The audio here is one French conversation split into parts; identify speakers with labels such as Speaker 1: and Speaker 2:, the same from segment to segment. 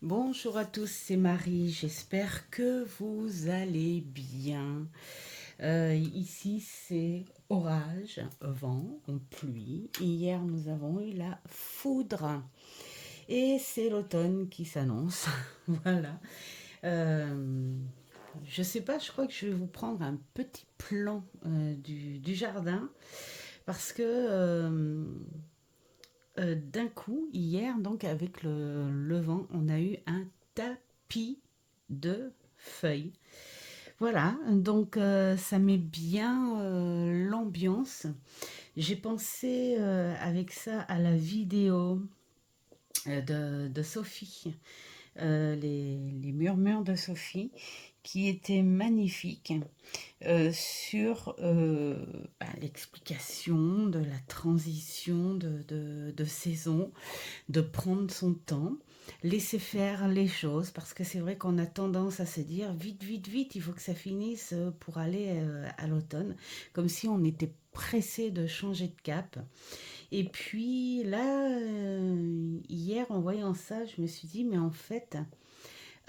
Speaker 1: Bonjour à tous, c'est Marie, j'espère que vous allez bien. Ici c'est orage, vent, pluie. Hier nous avons eu la foudre et c'est l'automne qui s'annonce. Voilà. Euh, je sais pas, je crois que je vais vous prendre un petit plan du jardin parce que d'un coup, hier, donc avec le vent, on a eu un tapis de feuilles. Voilà, donc ça met bien l'ambiance. J'ai pensé avec ça à la vidéo de Sophie, les murmures de Sophie, qui était magnifique sur l'explication de la transition de saison, de prendre son temps, laisser faire les choses, parce que c'est vrai qu'on a tendance à se dire vite, vite, vite, il faut que ça finisse pour aller à l'automne, comme si on était pressé de changer de cap. Et puis là, hier, en voyant ça, je me suis dit, mais en fait,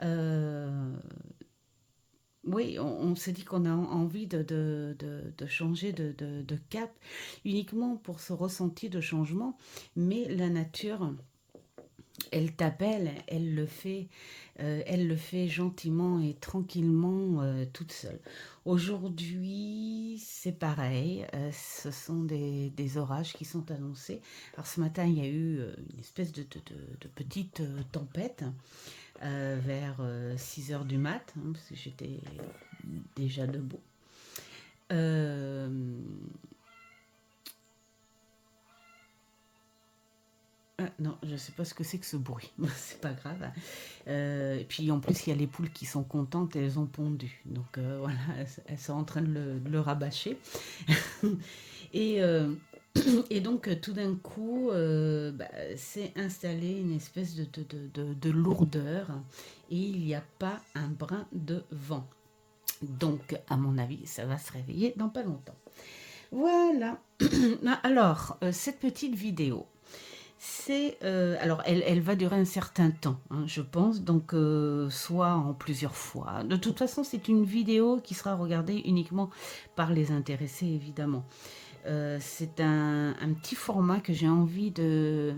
Speaker 1: euh, oui, on se dit qu'on a envie de changer de cap uniquement pour ce ressenti de changement, mais la nature, elle t'appelle, elle le fait gentiment et tranquillement toute seule. Aujourd'hui, c'est pareil, ce sont des orages qui sont annoncés. Alors ce matin, il y a eu une espèce de petite tempête vers 6 heures du mat, hein, parce que j'étais déjà debout. Euh, ah, non, je ne sais pas ce que c'est que ce bruit, c'est pas grave. Et puis en plus, il y a les poules qui sont contentes, elles ont pondu. Donc voilà, elles sont en train de le rabâcher. Et, euh, et donc tout d'un coup, s'est installée une espèce de lourdeur et il n'y a pas un brin de vent. Donc, à mon avis, ça va se réveiller dans pas longtemps. Voilà. Alors, cette petite vidéo, alors elle va durer un certain temps, hein, je pense, donc soit en plusieurs fois. De toute façon, c'est une vidéo qui sera regardée uniquement par les intéressés, évidemment. C'est un petit format que j'ai envie de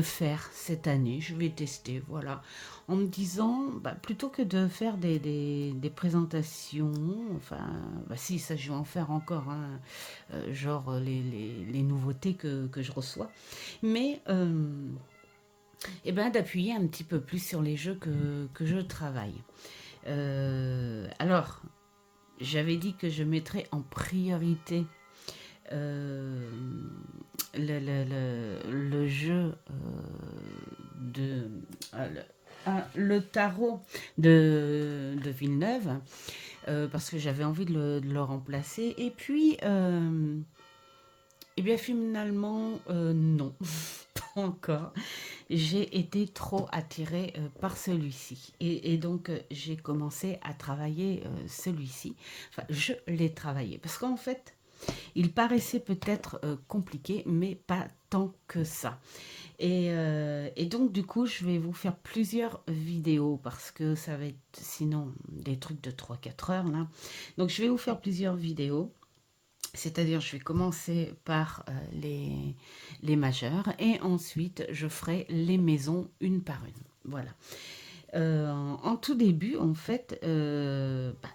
Speaker 1: faire cette année. Je vais tester, voilà. En me disant, plutôt que de faire des présentations, enfin, si, ça je vais en faire encore, hein, genre les nouveautés que je reçois, mais d'appuyer un petit peu plus sur les jeux que je travaille. Alors, j'avais dit que je mettrais en priorité euh, le jeu de le tarot de Villeneuve parce que j'avais envie de le remplacer et puis et bien finalement non pas encore, j'ai été trop attirée par celui-ci et donc j'ai commencé à travailler celui-ci, enfin je l'ai travaillé parce qu'en fait il paraissait peut-être compliqué, mais pas tant que ça. Et donc, du coup, je vais vous faire plusieurs vidéos parce que ça va être sinon des trucs de 3 4 heures là. Donc, je vais vous faire plusieurs vidéos. C'est-à-dire, je vais commencer par les majeurs et ensuite, je ferai les maisons une par une. Voilà. En tout début, en fait,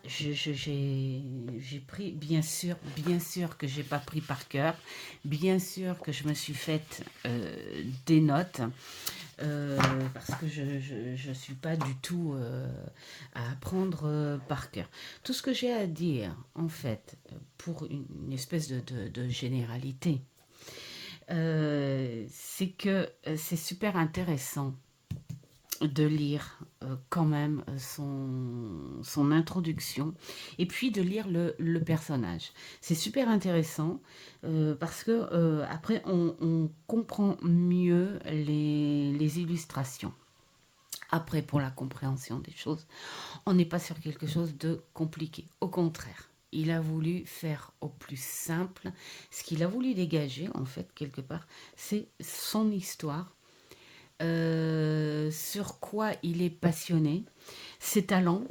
Speaker 1: j'ai pris, bien sûr que j'ai pas pris par cœur, bien sûr que je me suis faite des notes, euh, parce que je suis pas du tout à apprendre par cœur. Tout ce que j'ai à dire, en fait, pour une espèce de généralité, c'est que c'est super intéressant de lire quand même son introduction et puis de lire le personnage. C'est super intéressant parce que après on comprend mieux les illustrations. Après, pour la compréhension des choses, on n'est pas sur quelque chose de compliqué. Au contraire, il a voulu faire au plus simple. Ce qu'il a voulu dégager, en fait, quelque part, c'est son histoire sur quoi il est passionné, ses talents,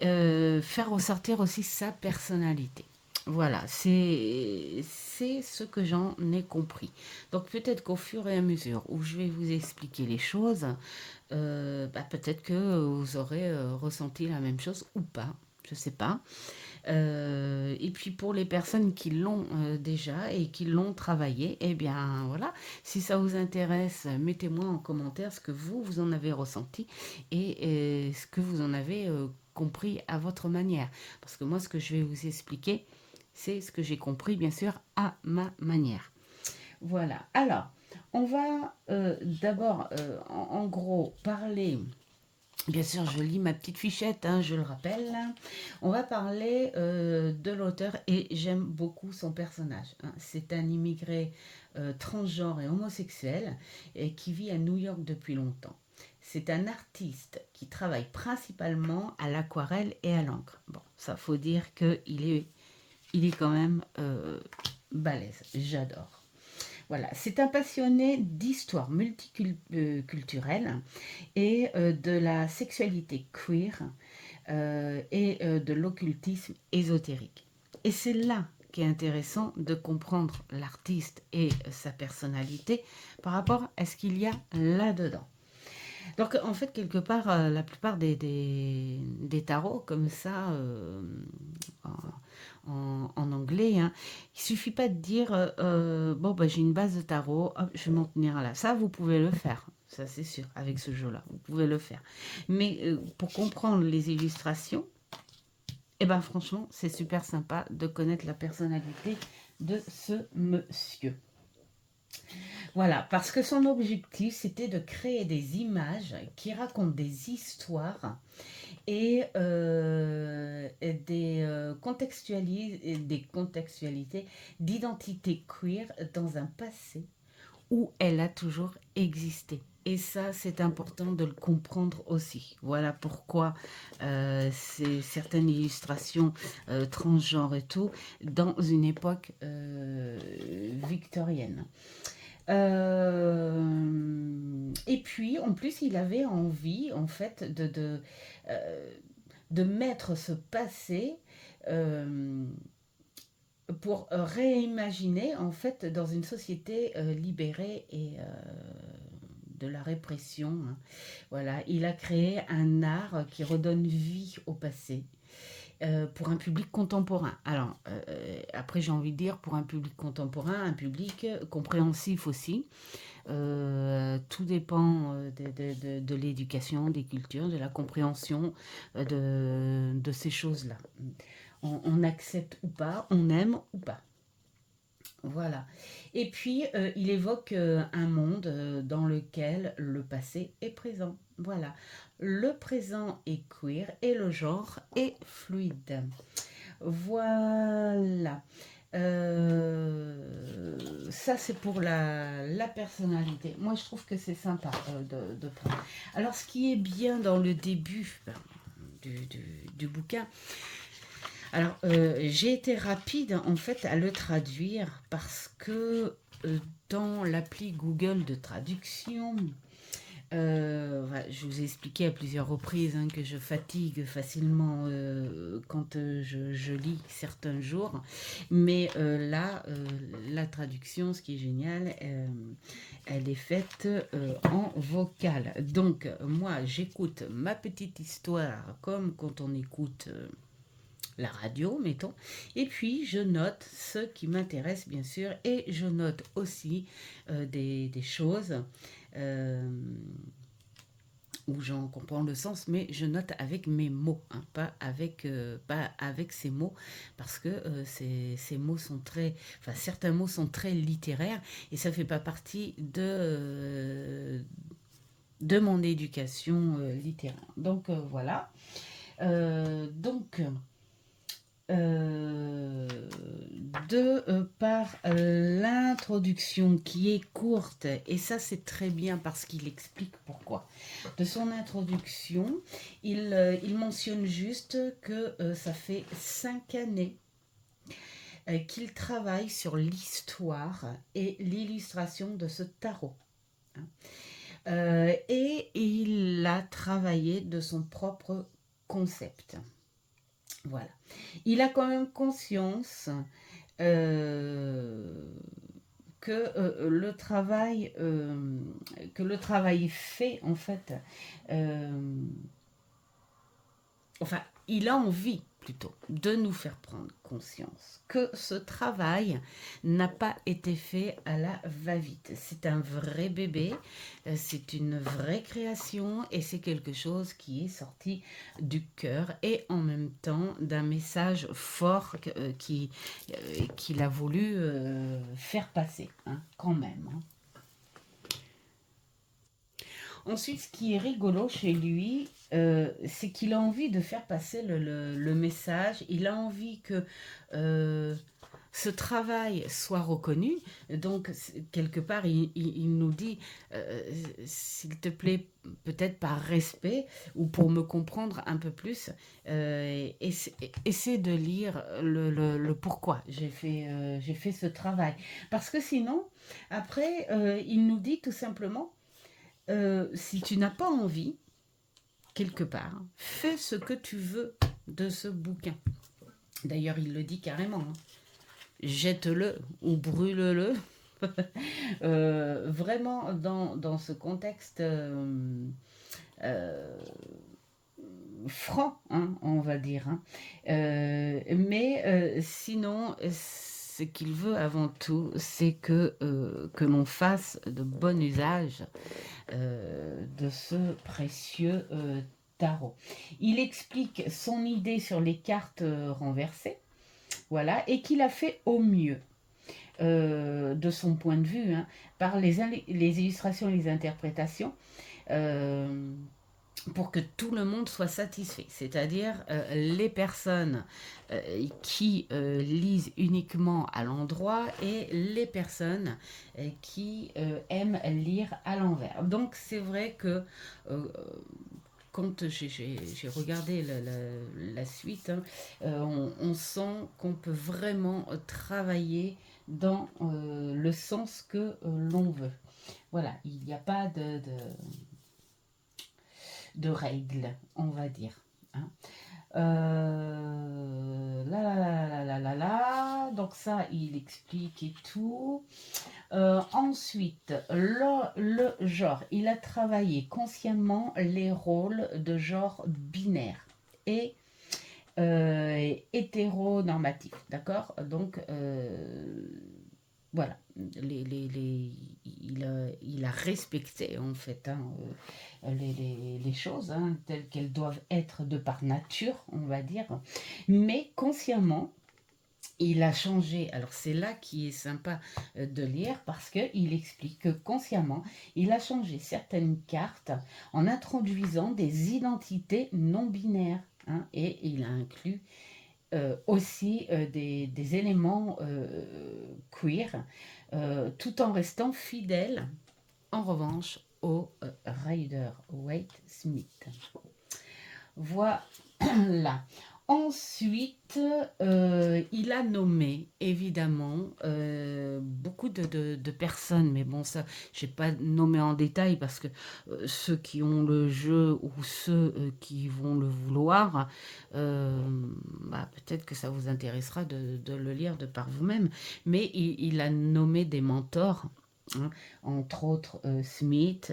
Speaker 1: faire ressortir aussi sa personnalité. Voilà, c'est ce que j'en ai compris. Donc peut-être qu'au fur et à mesure où je vais vous expliquer les choses, peut-être que vous aurez ressenti la même chose ou pas, je sais pas. Et puis pour les personnes qui l'ont déjà et qui l'ont travaillé, eh bien voilà, si ça vous intéresse, mettez-moi en commentaire ce que vous en avez ressenti et ce que vous en avez compris à votre manière. Parce que moi, ce que je vais vous expliquer, c'est ce que j'ai compris, bien sûr, à ma manière. Voilà. Alors, on va d'abord, en gros, parler. Bien sûr, je lis ma petite fichette, hein, je le rappelle. On va parler de l'auteur et j'aime beaucoup son personnage, hein. C'est un immigré transgenre et homosexuel et qui vit à New York depuis longtemps. C'est un artiste qui travaille principalement à l'aquarelle et à l'encre. Bon, ça faut dire il est quand même balèze. J'adore. Voilà, c'est un passionné d'histoire multiculturelle et de la sexualité queer et de l'occultisme ésotérique. Et c'est là qui est intéressant de comprendre l'artiste et sa personnalité par rapport à ce qu'il y a là-dedans. Donc en fait, quelque part, la plupart des tarots comme ça, en anglais, hein, il suffit pas de dire, bon, bah, j'ai une base de tarot, hop, je vais m'en tenir là. Ça, vous pouvez le faire, ça c'est sûr, avec ce jeu-là, vous pouvez le faire. Mais pour comprendre les illustrations, eh ben franchement, c'est super sympa de connaître la personnalité de ce monsieur. Voilà, parce que son objectif, c'était de créer des images qui racontent des histoires et des contextualités d'identité queer dans un passé où elle a toujours existé. Et ça, c'est important de le comprendre aussi. Voilà pourquoi c'est certaines illustrations transgenres et tout dans une époque victorienne. Et puis, en plus, il avait envie, en fait, euh, de mettre ce passé euh, pour réimaginer, en fait, dans une société libérée et de la répression, hein. Voilà, il a créé un art qui redonne vie au passé pour un public contemporain. Alors, après, j'ai envie de dire pour un public contemporain, un public compréhensif aussi. Tout dépend de l'éducation, des cultures, de la compréhension de ces choses-là. On accepte ou pas, on aime ou pas. Voilà. Et puis, il évoque un monde dans lequel le passé est présent. Voilà. Le présent est queer et le genre est fluide. Voilà. Ça, c'est pour la personnalité. Moi, je trouve que c'est sympa de prendre. Alors, ce qui est bien dans le début du bouquin, alors j'ai été rapide en fait à le traduire parce que dans l'appli Google de traduction, voilà, je vous ai expliqué à plusieurs reprises hein, que je fatigue facilement quand je lis certains jours. Mais là, la traduction, ce qui est génial, elle est faite en vocal. Donc, moi, j'écoute ma petite histoire comme quand on écoute la radio, mettons. Et puis, je note ce qui m'intéresse, bien sûr. Et je note aussi des choses euh, où j'en comprends le sens, mais je note avec mes mots, hein, pas avec ces mots, parce que ces mots sont très, enfin certains mots sont très littéraires et ça fait pas partie de mon éducation littéraire. Donc voilà. Donc euh, par l'introduction qui est courte, et ça c'est très bien parce qu'il explique pourquoi. De son introduction, il mentionne juste que ça fait 5 années qu'il travaille sur l'histoire et l'illustration de ce tarot, hein. Et il a travaillé de son propre concept. Voilà. Il a quand même conscience euh, que le travail fait, en fait, euh, enfin, il a envie plutôt de nous faire prendre conscience que ce travail n'a pas été fait à la va-vite. C'est un vrai bébé, c'est une vraie création et c'est quelque chose qui est sorti du cœur et en même temps d'un message fort qu'il a voulu faire passer, hein, quand même. Hein. Ensuite, ce qui est rigolo chez lui, c'est qu'il a envie de faire passer le message, il a envie que euh, ce travail soit reconnu. Donc, quelque part, il nous dit, euh, s'il te plaît, peut-être par respect ou pour me comprendre un peu plus, essaie de lire le pourquoi j'ai fait ce travail. Parce que sinon, après, il nous dit tout simplement, si tu n'as pas envie, quelque part, fais ce que tu veux de ce bouquin. D'ailleurs, il le dit carrément. Hein. Jette-le ou brûle-le. Vraiment, dans ce contexte euh, franc, hein, on va dire. Hein. Mais sinon, ce qu'il veut avant tout, c'est que l'on fasse de bon usage de ce précieux tarot. Il explique son idée sur les cartes renversées, voilà, et qu'il a fait au mieux. De son point de vue, hein, par les illustrations et les interprétations, euh, pour que tout le monde soit satisfait. C'est-à-dire les personnes qui lisent uniquement à l'endroit et les personnes qui aiment lire à l'envers. Donc c'est vrai que quand j'ai regardé la suite, hein, on sent qu'on peut vraiment travailler dans le sens que l'on veut. Voilà, il n'y a pas de règles, on va dire. Hein. Donc ça, il explique et tout. Ensuite, le genre. Il a travaillé consciemment les rôles de genre binaire et hétéronormatif. D'accord. Donc, voilà. Il a respecté, en fait, hein, les choses hein, telles qu'elles doivent être de par nature, on va dire. Mais consciemment, il a changé. Alors c'est là qui est sympa de lire parce qu'il explique que consciemment, il a changé certaines cartes en introduisant des identités non binaires. Hein, et il a inclus aussi des éléments queer, tout en restant fidèle, en revanche, au Rider-Waite-Smith. Voilà. Ensuite, il a nommé évidemment beaucoup de personnes, mais bon, ça, je n'ai pas nommé en détail parce que ceux qui ont le jeu ou ceux qui vont le vouloir, bah, peut-être que ça vous intéressera de le lire de par vous-même. Mais il a nommé des mentors, hein, entre autres Smith.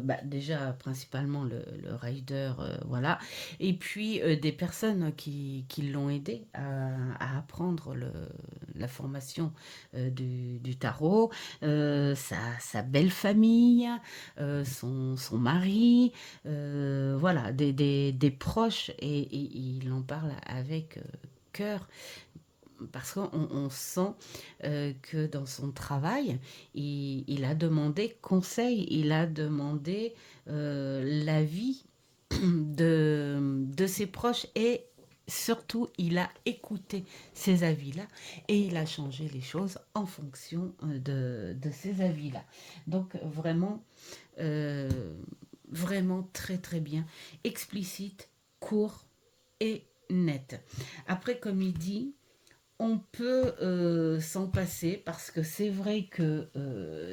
Speaker 1: Bah, déjà principalement le rider, voilà, et puis des personnes qui l'ont aidé à apprendre la formation du tarot, sa belle famille, son mari, voilà, des proches, et il en parle avec cœur parce qu'on sent que dans son travail, il a demandé conseil, il a demandé l'avis de ses proches et surtout, il a écouté ces avis-là et il a changé les choses en fonction de ces avis-là. Donc euh, vraiment très très bien, explicite, court et net. Après, comme il dit, On peut s'en passer parce que c'est vrai que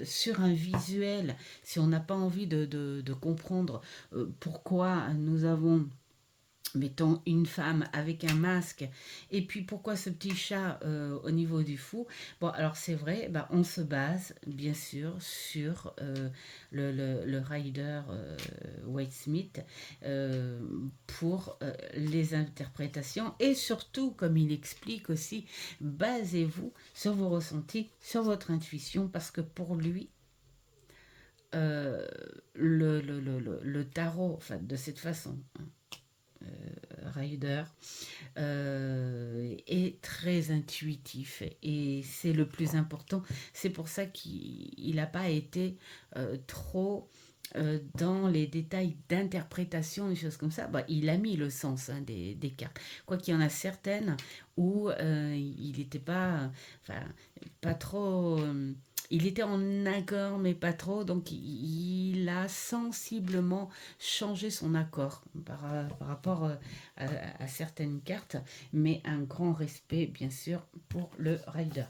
Speaker 1: sur un visuel, si on n'a pas envie de comprendre pourquoi nous avons, mettons, une femme avec un masque, et puis pourquoi ce petit chat au niveau du fou. Bon, alors c'est vrai, bah, on se base bien sûr sur le rider Wade Smith euh, pour les interprétations, et surtout, comme il explique aussi, basez-vous sur vos ressentis, sur votre intuition, parce que pour lui, euh, le tarot, enfin de cette façon, Rider, est très intuitif et c'est le plus important. C'est pour ça qu'il n'a pas été trop dans les détails d'interprétation, des choses comme ça. Bah, il a mis le sens des cartes. Quoi qu'il y en a certaines où il n'était pas, enfin, pas trop. Il était en accord, mais pas trop, donc il a sensiblement changé son accord par rapport à, à certaines cartes, mais un grand respect, bien sûr, pour le rider.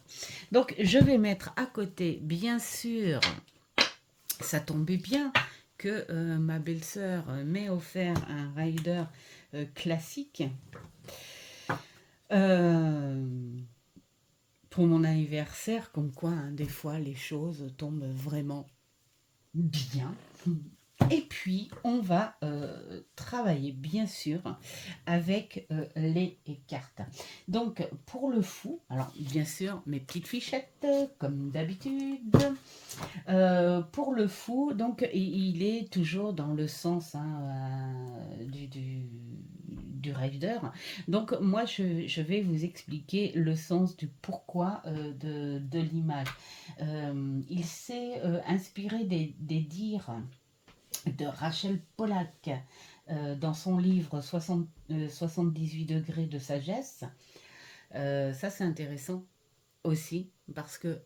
Speaker 1: Donc, je vais mettre à côté, bien sûr, ça tombait bien que ma belle-sœur m'ait offert un rider classique euh, pour mon anniversaire, comme quoi, hein, des fois, les choses tombent vraiment bien. Et puis, on va travailler, bien sûr, avec les cartes. Donc, pour le fou, alors, bien sûr, mes petites fichettes, comme d'habitude. Pour le fou, donc, il est toujours dans le sens du rider. Donc, moi, je vais vous expliquer le sens du pourquoi de l'image. Il s'est inspiré des dires de Rachel Pollack dans son livre 78 degrés de sagesse. Ça, c'est intéressant aussi parce que,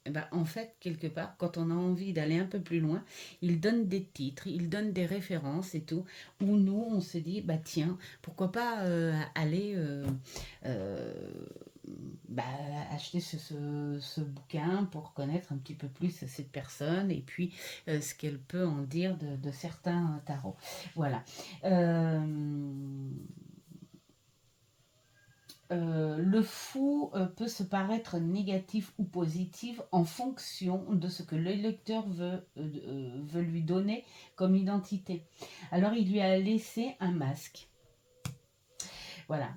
Speaker 1: eh ben, en fait, quelque part, quand on a envie d'aller un peu plus loin, il donne des titres, il donne des références et tout, où nous, on se dit, bah tiens, pourquoi pas aller euh, bah, acheter ce bouquin pour connaître un petit peu plus cette personne et puis ce qu'elle peut en dire de certains tarots. Voilà. Euh, le fou peut se paraître négatif ou positif en fonction de ce que le lecteur veut lui donner comme identité. Alors il lui a laissé un masque. Voilà.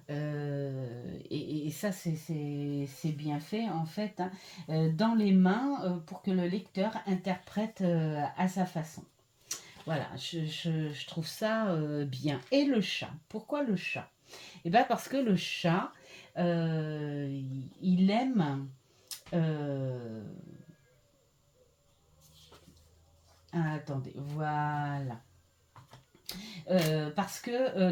Speaker 1: Et ça, c'est bien fait, en fait, hein, dans les mains pour que le lecteur interprète à sa façon. Voilà, je trouve ça bien. Et le chat. Pourquoi le chat? Eh bien, parce que le chat, il aime. euh, attendez, voilà. Parce que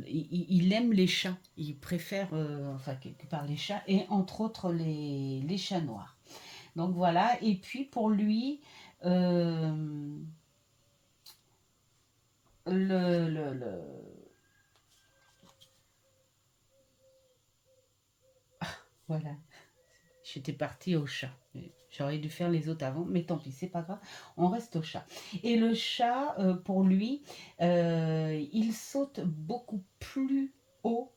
Speaker 1: il aime les chats. Il préfère, enfin, quelque part les chats, et entre autres les chats noirs. Donc voilà. Et puis pour lui, euh, le voilà. J'étais partie au chat. J'aurais dû faire les autres avant, mais tant pis, c'est pas grave. On reste au chat. Et le chat, pour lui, il saute beaucoup plus haut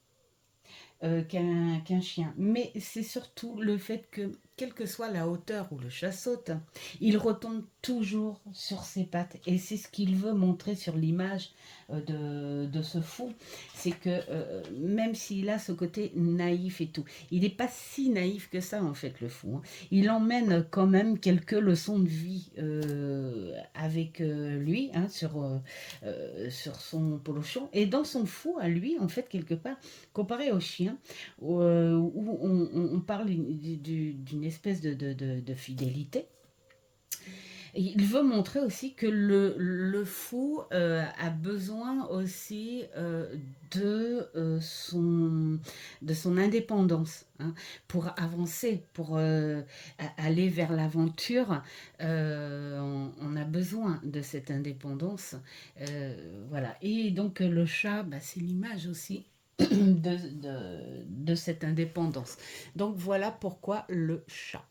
Speaker 1: qu'un chien. Mais c'est surtout le fait que, quelle que soit la hauteur où le chat saute, il retombe toujours sur ses pattes. Et c'est ce qu'il veut montrer sur l'image de ce fou. C'est que même s'il a ce côté naïf et tout, il n'est pas si naïf que ça, en fait, le fou, hein. Il emmène quand même quelques leçons de vie avec lui, hein, sur son polochon. Et dans son fou, à lui, en fait, quelque part, comparé au chien, où on parle d'une espèce de fidélité. Il veut montrer aussi que le fou a besoin aussi de son indépendance, hein, pour avancer, pour aller vers l'aventure. On a besoin de cette indépendance. Voilà. Et donc le chat, bah, c'est l'image aussi. de cette indépendance. Donc voilà pourquoi le chat.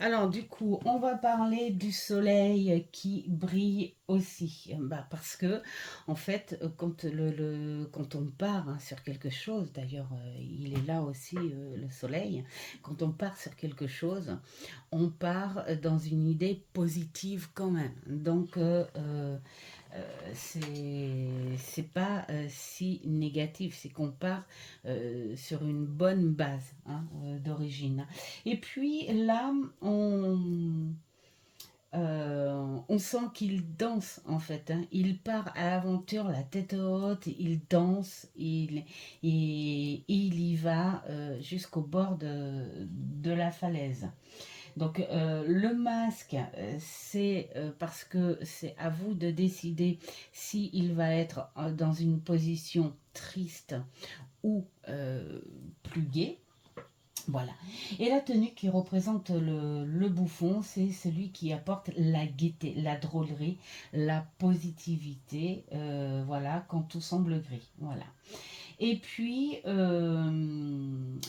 Speaker 1: Alors du coup, on va parler du soleil qui brille aussi. Bah, parce que en fait, quand, quand on part hein, sur quelque chose, d'ailleurs il est là aussi le soleil, quand on part sur quelque chose, on part dans une idée positive quand même. Donc c'est pas si négatif, c'est qu'on part sur une bonne base hein, d'origine. Et puis là, on sent qu'il danse en fait. Hein. Il part à l'aventure, la tête haute, il danse, il y va jusqu'au bord de la falaise. Donc le masque, c'est parce que c'est à vous de décider si il va être dans une position triste ou plus gai. Voilà. Et la tenue qui représente le bouffon, c'est celui qui apporte la gaieté, la drôlerie, la positivité, voilà, quand tout semble gris. Voilà. Et puis,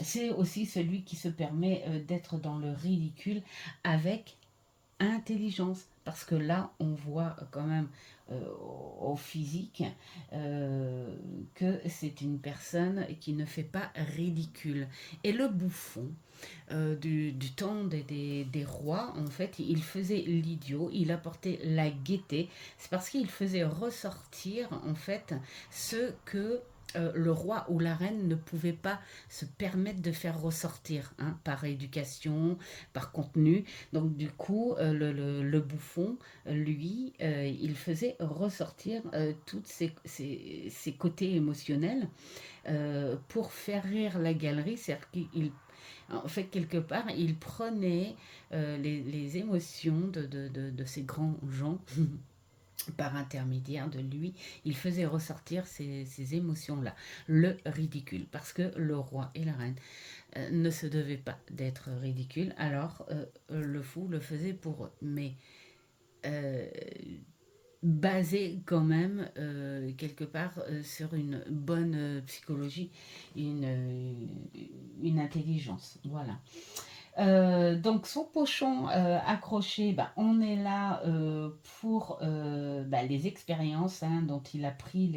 Speaker 1: c'est aussi celui qui se permet d'être dans le ridicule avec intelligence. Parce que là, on voit quand même au physique euh, que c'est une personne qui ne fait pas ridicule. Et le bouffon, du temps des rois, en fait, il faisait l'idiot, il apportait la gaieté. C'est parce qu'il faisait ressortir, en fait, ce que le roi ou la reine ne pouvait pas se permettre de faire ressortir hein, par éducation, par contenu. Donc du coup, le bouffon, lui, il faisait ressortir tous ses côtés émotionnels pour faire rire la galerie. C'est-à-dire qu'il en fait, quelque part, il prenait les émotions de ces grands gens par intermédiaire de lui, il faisait ressortir ces émotions-là, le ridicule, parce que le roi et la reine ne se devaient pas d'être ridicules, alors le fou le faisait pour eux, mais euh, basé quand même quelque part sur une bonne psychologie, une intelligence, voilà. Donc son pochon accroché, bah, on est là pour bah, les expériences hein, dont il a pris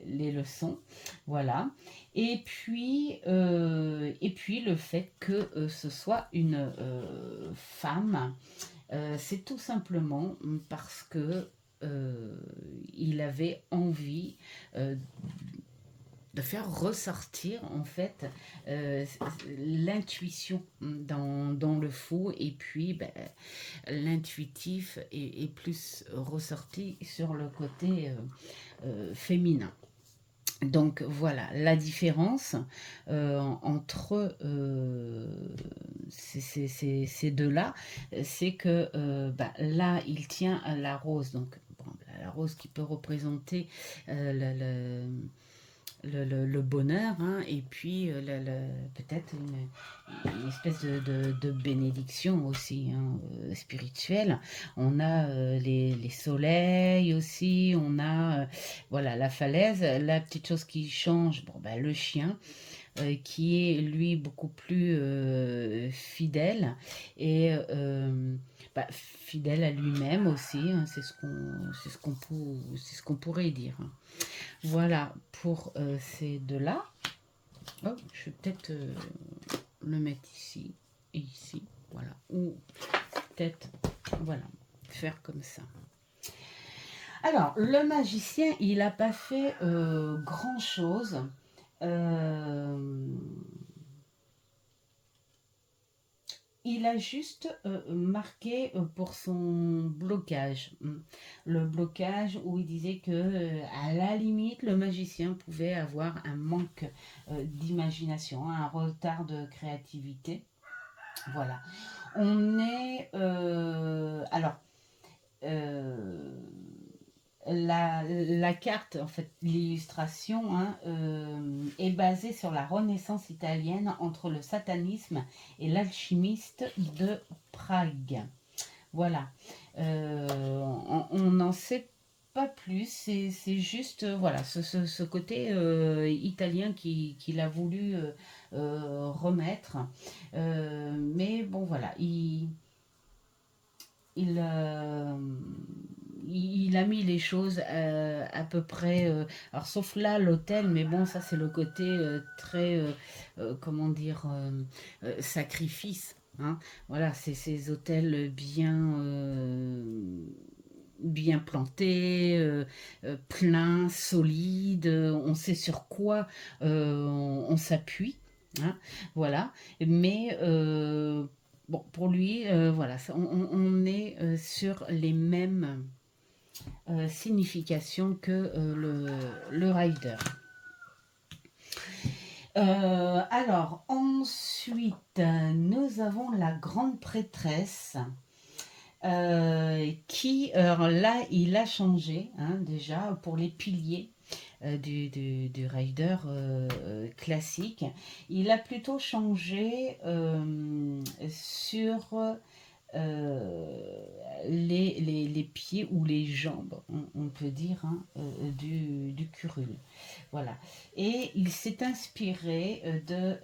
Speaker 1: les leçons. Voilà. Et puis le fait que ce soit une femme, c'est tout simplement parce que il avait envie euh, de faire ressortir en fait l'intuition dans le fou et puis ben, l'intuitif est plus ressorti sur le côté féminin. Donc voilà, la différence entre ces deux-là, c'est que bah, là, il tient la rose, donc bon, la rose qui peut représenter le bonheur, hein, et puis peut-être une espèce de bénédiction aussi hein, spirituelle. On a les soleils aussi, on a voilà la falaise. La petite chose qui change, bon, bah, le chien. Qui est lui beaucoup plus fidèle et bah, fidèle à lui-même aussi, hein, c'est ce qu'on pourrait dire. Voilà pour ces deux-là. Oh, je vais peut-être le mettre ici et ici. Voilà. Ou peut-être, voilà, faire comme ça. Alors, le magicien, il n'a pas fait grand-chose. Euh, Il a juste marqué pour son blocage. Le blocage où il disait que, à la limite, le magicien pouvait avoir un manque d'imagination, un retard de créativité. Voilà. On est. Alors. euh, la carte, en fait, l'illustration hein, est basée sur la Renaissance italienne entre le satanisme et l'alchimiste de Prague. Voilà. On n'en sait pas plus, c'est juste, voilà, ce côté italien qu'il a voulu remettre. Mais bon, voilà, il, euh, il a mis les choses à peu près, alors sauf là l'hôtel, mais bon, ça c'est le côté très, comment dire, sacrifice. Hein. Voilà, c'est ces hôtels bien plantés, pleins, solides, on sait sur quoi on s'appuie. Hein, voilà, mais bon, pour lui, voilà, on est sur les mêmes significations que le rider. Alors, ensuite, nous avons la grande prêtresse qui, alors là, il a changé hein, déjà pour les piliers du rider classique. Il a plutôt changé sur les pieds ou les jambes, on peut dire, hein, du curule. Voilà. Et il s'est inspiré de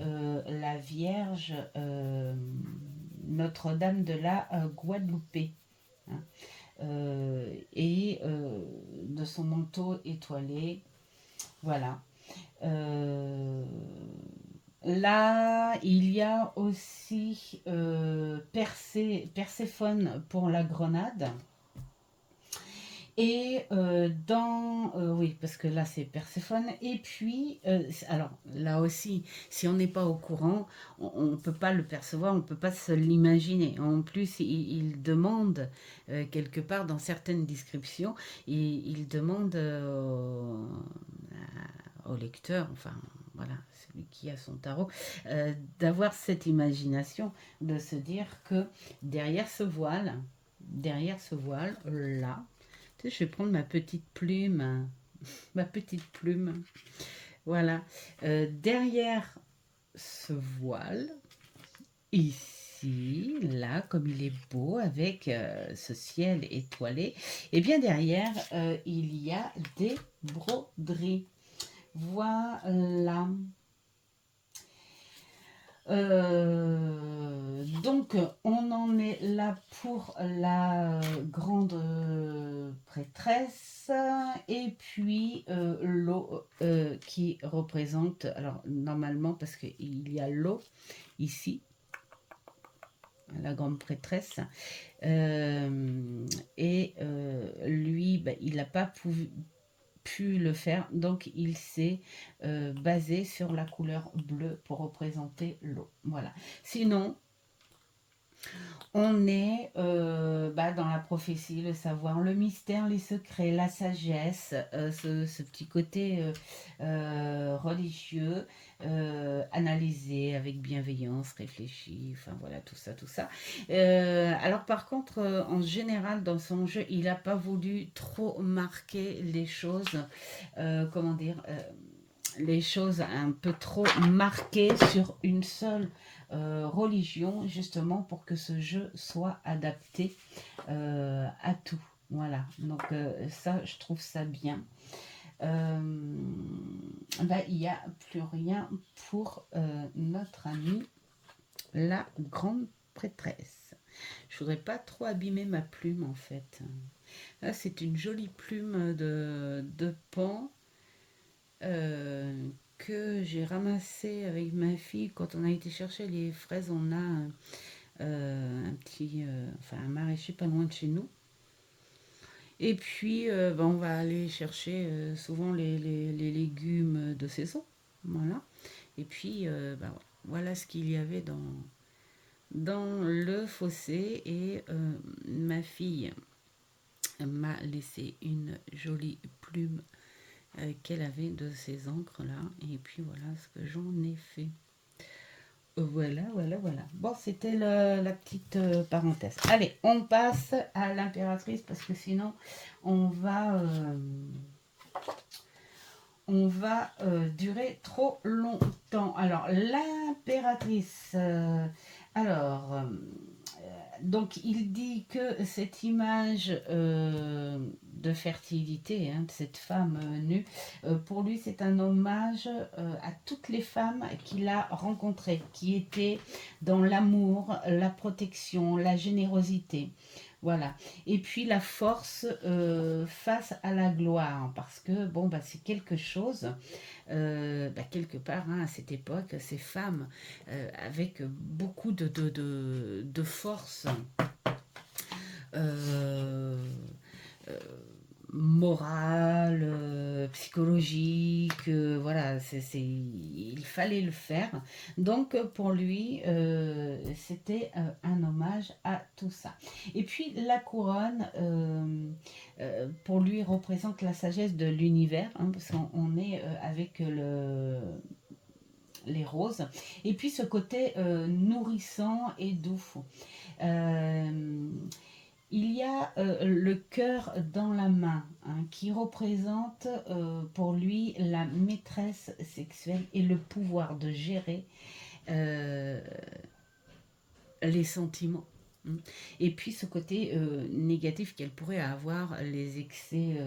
Speaker 1: la Vierge Notre-Dame de la Guadeloupe. Hein, et de son manteau étoilé. Voilà. Euh, Là, il y a aussi Perséphone pour la grenade. Et oui, parce que là c'est Perséphone. Et puis, alors là aussi, si on n'est pas au courant, on ne peut pas le percevoir, on ne peut pas se l'imaginer. En plus, il demande, quelque part dans certaines descriptions, il demande au lecteur, enfin voilà, celui qui a son tarot, d'avoir cette imagination, de se dire que derrière ce voile, là, tu sais, je vais prendre ma petite plume, voilà, derrière ce voile, ici, là, comme il est beau, avec ce ciel étoilé, et bien derrière, il y a des broderies. Voilà. Donc, on en est là pour la grande prêtresse et puis l'eau qui représente, alors normalement parce qu'il y a l'eau ici, la grande prêtresse, et lui, bah, il n'a pas pu le faire, donc il s'est basé sur la couleur bleue pour représenter l'eau. Voilà. Sinon, on est dans la prophétie, le savoir, le mystère, les secrets, la sagesse, ce petit côté religieux, analysé avec bienveillance, réfléchi, enfin voilà, tout ça, tout ça. Alors par contre, en général, dans son jeu, il n'a pas voulu trop marquer les choses, comment dire, les choses un peu trop marquées sur une seule religion, justement pour que ce jeu soit adapté à tout. Voilà, donc ça, je trouve ça bien. Il n'y a plus rien pour notre amie la grande prêtresse. Je voudrais pas trop abîmer ma plume en fait. Là, c'est une jolie plume de pan que j'ai ramassé avec ma fille quand on a été chercher les fraises. On a un maraîcher pas loin de chez nous. Et puis, on va aller chercher souvent les légumes de saison. Voilà. Et puis, voilà ce qu'il y avait dans le fossé. Et ma fille m'a laissé une jolie plume qu'elle avait de ces encres-là. Et puis voilà ce que j'en ai fait. Voilà, voilà, voilà. Bon, c'était la petite parenthèse. Allez, on passe à l'impératrice parce que sinon, on va, durer trop longtemps. Alors, l'impératrice, alors, donc il dit que cette image de fertilité, hein, de cette femme nue, pour lui c'est un hommage à toutes les femmes qu'il a rencontrées, qui étaient dans l'amour, la protection, la générosité. Voilà. Et puis la force face à la gloire, parce que bon, bah, c'est quelque chose, bah, quelque part, hein, à cette époque, ces femmes avec beaucoup de force euh, euh, morale, psychologique, voilà, il fallait le faire. Donc pour lui, c'était un hommage à tout ça. Et puis la couronne, pour lui, représente la sagesse de l'univers, hein, parce qu'on est avec les roses. Et puis ce côté nourrissant et doux. Euh, il y a le cœur dans la main, hein, qui représente pour lui la maîtresse sexuelle et le pouvoir de gérer euh, les sentiments. Hein. Et puis ce côté négatif qu'elle pourrait avoir, les excès,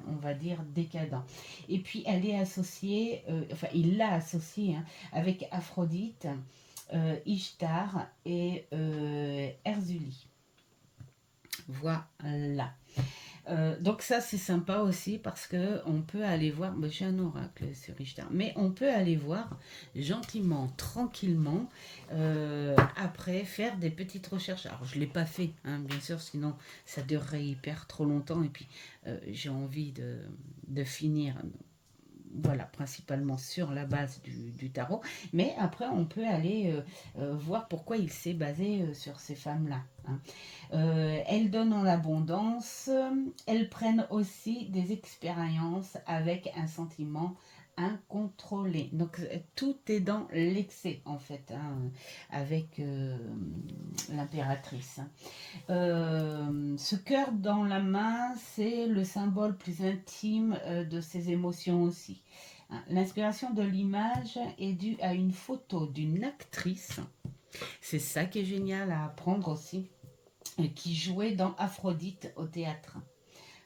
Speaker 1: on va dire, décadents. Et puis elle est associée, enfin il l'a associée, hein, avec Aphrodite, Ishtar et Erzuli. Voilà. Donc ça c'est sympa aussi parce que on peut aller voir, bah, j'ai un oracle sur Richter, mais on peut aller voir gentiment, tranquillement, après faire des petites recherches. Alors je ne l'ai pas fait, hein, bien sûr, sinon ça durerait hyper trop longtemps et puis j'ai envie de finir. Voilà, principalement sur la base du tarot. Mais après, on peut aller voir pourquoi il s'est basé sur ces femmes-là. Hein. Elles donnent en abondance, elles prennent aussi des expériences avec un sentiment incontrôlé. Donc tout est dans l'excès en fait, hein, avec l'impératrice. Ce cœur dans la main, c'est le symbole plus intime de ses émotions aussi. Hein. L'inspiration de l'image est due à une photo d'une actrice. C'est ça qui est génial à apprendre aussi, qui jouait dans Aphrodite au théâtre.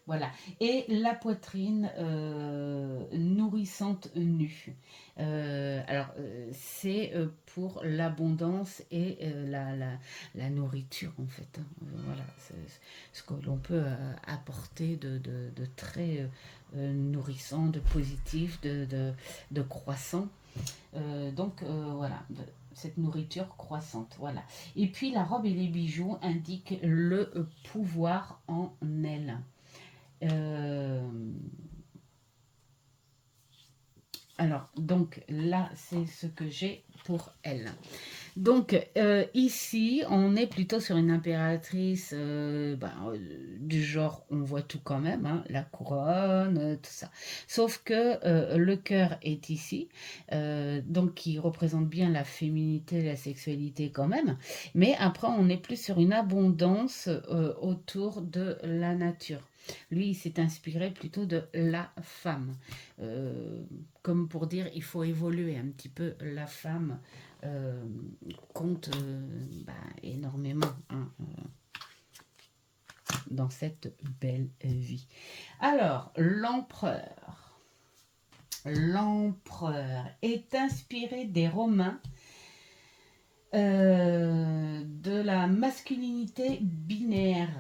Speaker 1: Voilà. Et la poitrine nourrissante nue. C'est pour l'abondance et la nourriture, en fait. Hein. Voilà. C'est ce que l'on peut apporter de très nourrissant, de positif, de croissant. Voilà. Cette nourriture croissante, voilà. Et puis la robe et les bijoux indiquent le pouvoir en elle. Euh, alors, donc là, c'est ce que j'ai pour elle. Donc, ici, on est plutôt sur une impératrice du genre, on voit tout quand même, hein, la couronne, tout ça. Sauf que le cœur est ici, donc qui représente bien la féminité, la sexualité quand même. Mais après, on est plus sur une abondance autour de la nature. Lui, il s'est inspiré plutôt de la femme. Euh, Comme pour dire, il faut évoluer un petit peu la femme euh, compte énormément, hein, dans cette belle vie. Alors, l'empereur est inspiré des Romains, de la masculinité binaire.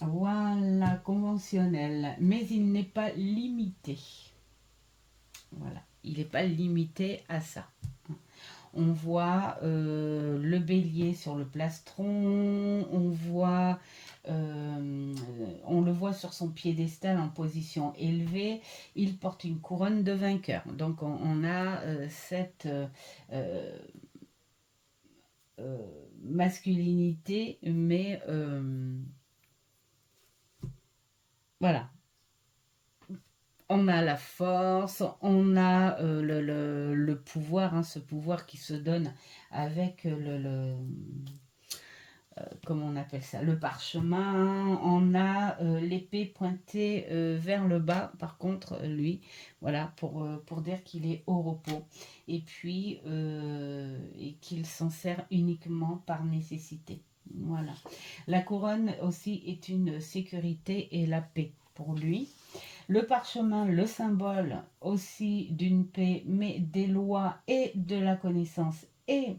Speaker 1: Voilà, conventionnelle, mais il n'est pas limité. Voilà, il n'est pas limité à ça. On voit le bélier sur le plastron, on le voit sur son piédestal en position élevée, il porte une couronne de vainqueur. Donc on a cette euh, masculinité, mais voilà, on a la force, on a le pouvoir, hein, ce pouvoir qui se donne avec comment on appelle ça, le parchemin. On a l'épée pointée vers le bas, par contre, lui, voilà, pour dire qu'il est au repos. Et puis, et qu'il s'en sert uniquement par nécessité. Voilà. La couronne aussi est une sécurité et la paix pour lui. Le parchemin, le symbole aussi d'une paix, mais des lois et de la connaissance et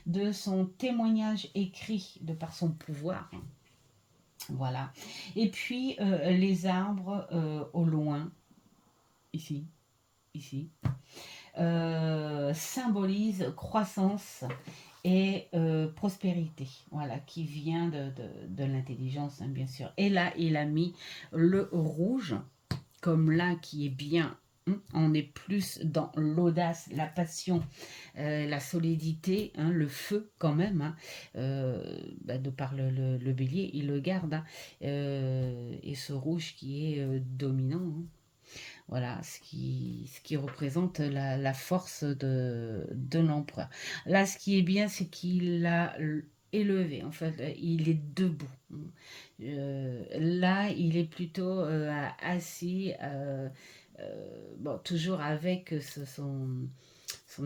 Speaker 1: de son témoignage écrit de par son pouvoir. Voilà. Et puis les arbres au loin, ici, ici, symbolisent croissance et prospérité, voilà, qui vient de l'intelligence, hein, bien sûr. Et là, il a mis le rouge, comme là, qui est bien. On est plus dans l'audace, la passion, la solidité, hein, le feu quand même. Hein, de par le bélier, il le garde. Hein, et ce rouge qui est dominant. Hein. Voilà, ce qui représente la force de l'empereur. Là, ce qui est bien, c'est qu'il l'a élevé. En fait, il est debout. Là, il est plutôt assis, bon, toujours avec son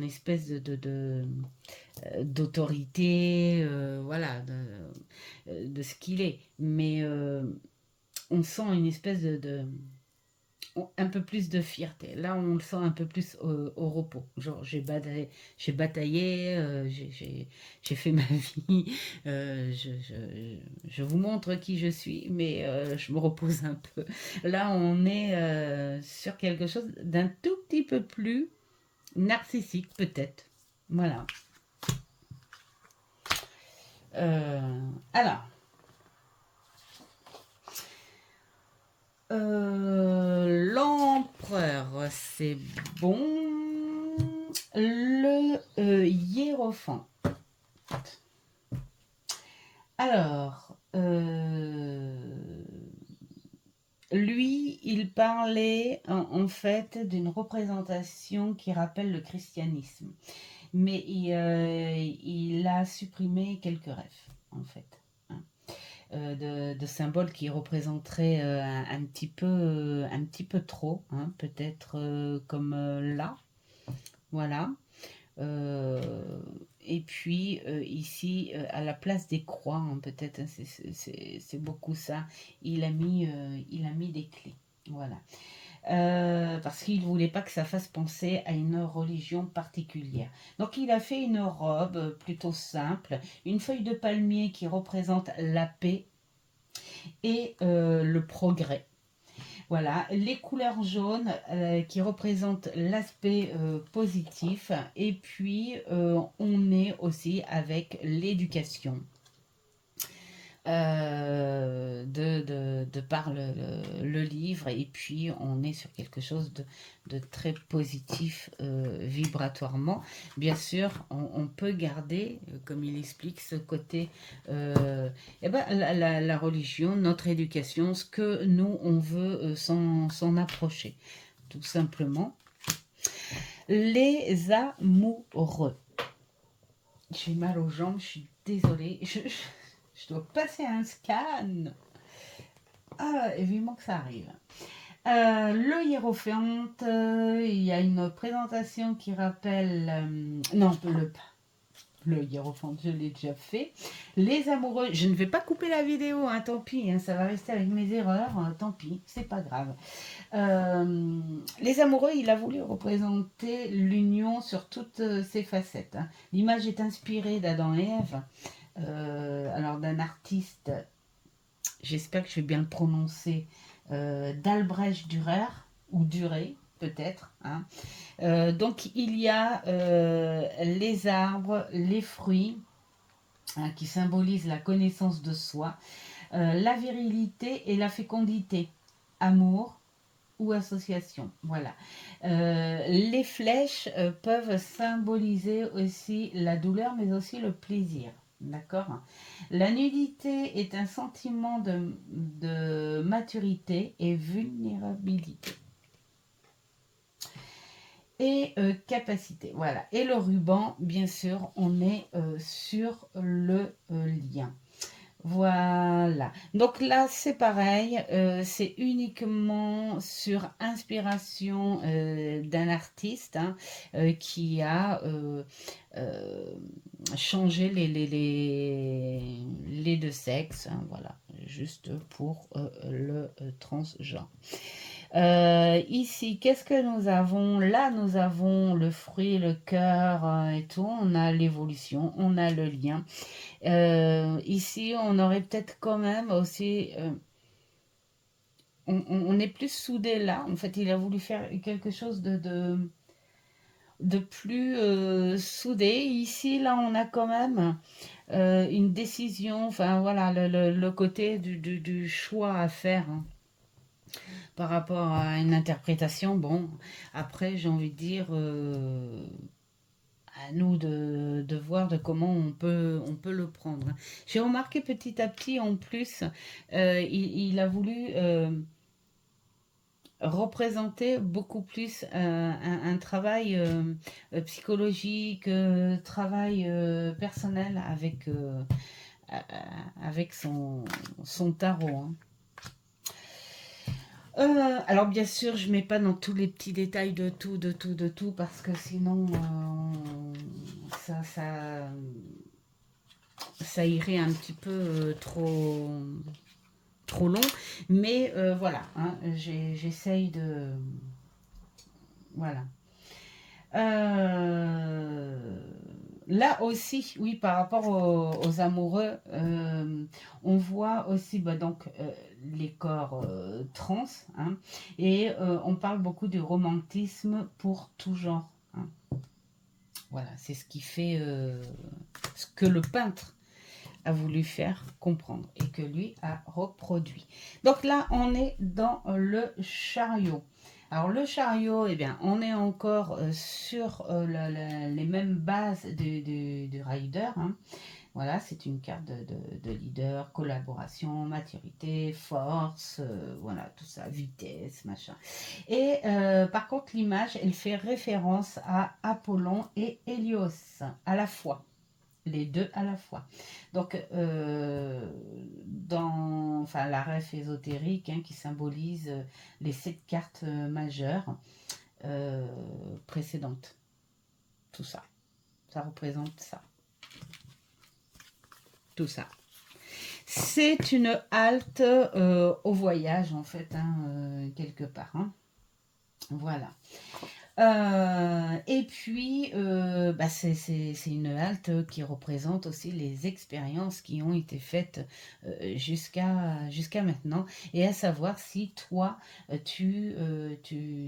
Speaker 1: espèce d'autorité, voilà, de ce qu'il est. Mais on sent une espèce un peu plus de fierté. Là, on le sent un peu plus au repos. Genre, j'ai bataillé, j'ai fait ma vie, je vous montre qui je suis, mais je me repose un peu. Là, on est sur quelque chose d'un tout petit peu plus narcissique, peut-être. Voilà. Alors, l'empereur, c'est bon. Le hiérophant. Alors, lui, il parlait en fait d'une représentation qui rappelle le christianisme. Mais il a supprimé quelques rêves, en fait. Hein. De symboles qui représenteraient un petit peu trop, hein, peut-être comme là. Voilà. Euh, et puis ici, à la place des croix, hein, peut-être, hein, c'est beaucoup ça, il a mis des clés. Voilà. Parce qu'il ne voulait pas que ça fasse penser à une religion particulière. Donc il a fait une robe plutôt simple, une feuille de palmier qui représente la paix et le progrès. Voilà, les couleurs jaunes qui représentent l'aspect positif. Et puis, on est aussi avec l'éducation. De par le livre, et puis on est sur quelque chose de très positif vibratoirement. Bien sûr, on peut garder, comme il explique, ce côté, eh ben, la religion, notre éducation, ce que nous, on veut s'en approcher, tout simplement. Les amoureux. J'ai mal aux jambes, je suis désolée. Je dois passer un scan. Ah, évidemment que ça arrive. Le hiérophante, il y a une présentation qui rappelle... non, le hiérophante, je l'ai déjà fait. Les amoureux, je ne vais pas couper la vidéo, hein, tant pis, hein, ça va rester avec mes erreurs, hein, tant pis, c'est pas grave. Les amoureux, il a voulu représenter l'union sur toutes ses facettes. Hein. L'image est inspirée d'Adam et Ève, alors d'un artiste, j'espère que je vais bien le prononcer, d'Albrecht Dürer, ou Duré, peut-être. Hein. Donc il y a les arbres, les fruits, hein, qui symbolisent la connaissance de soi, la virilité et la fécondité, amour ou association. Voilà. Les flèches peuvent symboliser aussi la douleur, mais aussi le plaisir. D'accord. La nudité est un sentiment de maturité et vulnérabilité. Et capacité. Voilà. Et le ruban, bien sûr, on est sur le lien. Voilà. Donc là, c'est pareil, c'est uniquement sur inspiration d'un artiste hein, qui a euh, changé les deux sexes, hein, voilà, juste pour le transgenre. Ici, qu'est-ce que nous avons? Là, nous avons le fruit, le cœur et tout. On a l'évolution, on a le lien. Ici, on aurait peut-être quand même aussi... on est plus soudé là. En fait, il a voulu faire quelque chose de plus soudé. Ici, là, on a quand même une décision. Enfin, voilà, le côté du choix à faire. Hein, par rapport à une interprétation, bon, après, j'ai envie de dire, à nous de voir de comment on peut le prendre. J'ai remarqué petit à petit, en plus, il a voulu représenter beaucoup plus un travail psychologique, travail personnel avec son tarot. Hein. Alors bien sûr, je mets pas dans tous les petits détails de tout, de tout, parce que sinon ça, ça, ça irait un petit peu trop long. Mais voilà, hein, j'essaye de... Voilà. Euh, Là aussi, oui, par rapport aux amoureux, on voit aussi bah, donc les corps trans, hein, et on parle beaucoup du romantisme pour tout genre. Hein. Voilà, c'est ce qui fait ce que le peintre a voulu faire comprendre et que lui a reproduit. Donc là, on est dans le chariot. Alors le chariot, eh bien, on est encore sur les mêmes bases du rider. Hein. Voilà, c'est une carte de leader, collaboration, maturité, force, voilà, tout ça, vitesse, machin. Et par contre, l'image, elle fait référence à Apollon et Hélios à la fois les deux à la fois. Donc, dans enfin, la ref ésotérique hein, qui symbolise les 7 cartes majeures précédentes, tout ça, ça représente ça, tout ça. C'est une halte au voyage en fait, hein, quelque part. Hein. Voilà. Et puis, bah c'est une halte qui représente aussi les expériences qui ont été faites jusqu'à maintenant, et à savoir si toi, tu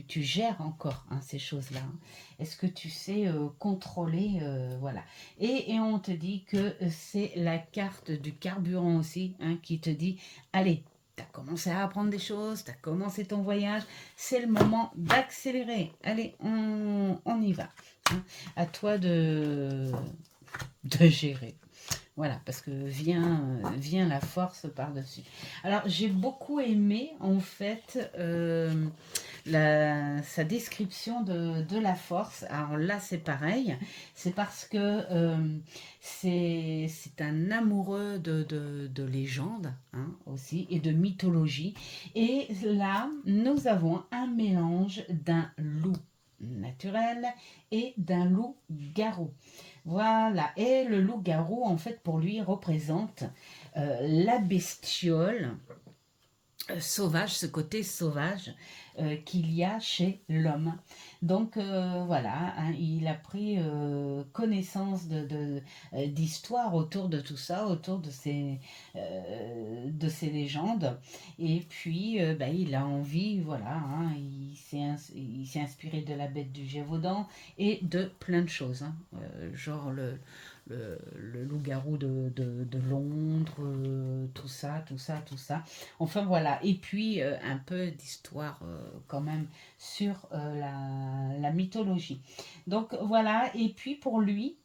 Speaker 1: gères encore hein, ces choses-là. Hein. Est-ce que tu sais contrôler, voilà. Et on te dit que c'est la carte du carburant aussi hein, qui te dit, allez, tu as commencé à apprendre des choses, tu as commencé ton voyage, c'est le moment d'accélérer. Allez, on y va. Hein. À toi de gérer. Voilà, parce que vient la force par-dessus. Alors, j'ai beaucoup aimé, en fait, sa description de la force. Alors là, c'est pareil. C'est parce que c'est un amoureux de légende hein, aussi, et de mythologie. Et là, nous avons un mélange d'un loup naturel et d'un loup-garou. Voilà, et le loup-garou, en fait, pour lui, représente la bestiole sauvage, ce côté sauvage qu'il y a chez l'homme. Donc voilà, hein, il a pris connaissance d'histoire autour de tout ça, autour de ces légendes. Et puis bah, il a envie, voilà, hein, il s'est inspiré de la bête du Gévaudan et de plein de choses. Hein, genre le loup-garou de Londres, tout ça, tout ça, tout ça. Enfin voilà, et puis un peu d'histoire quand même sur la mythologie. Donc voilà, et puis pour lui,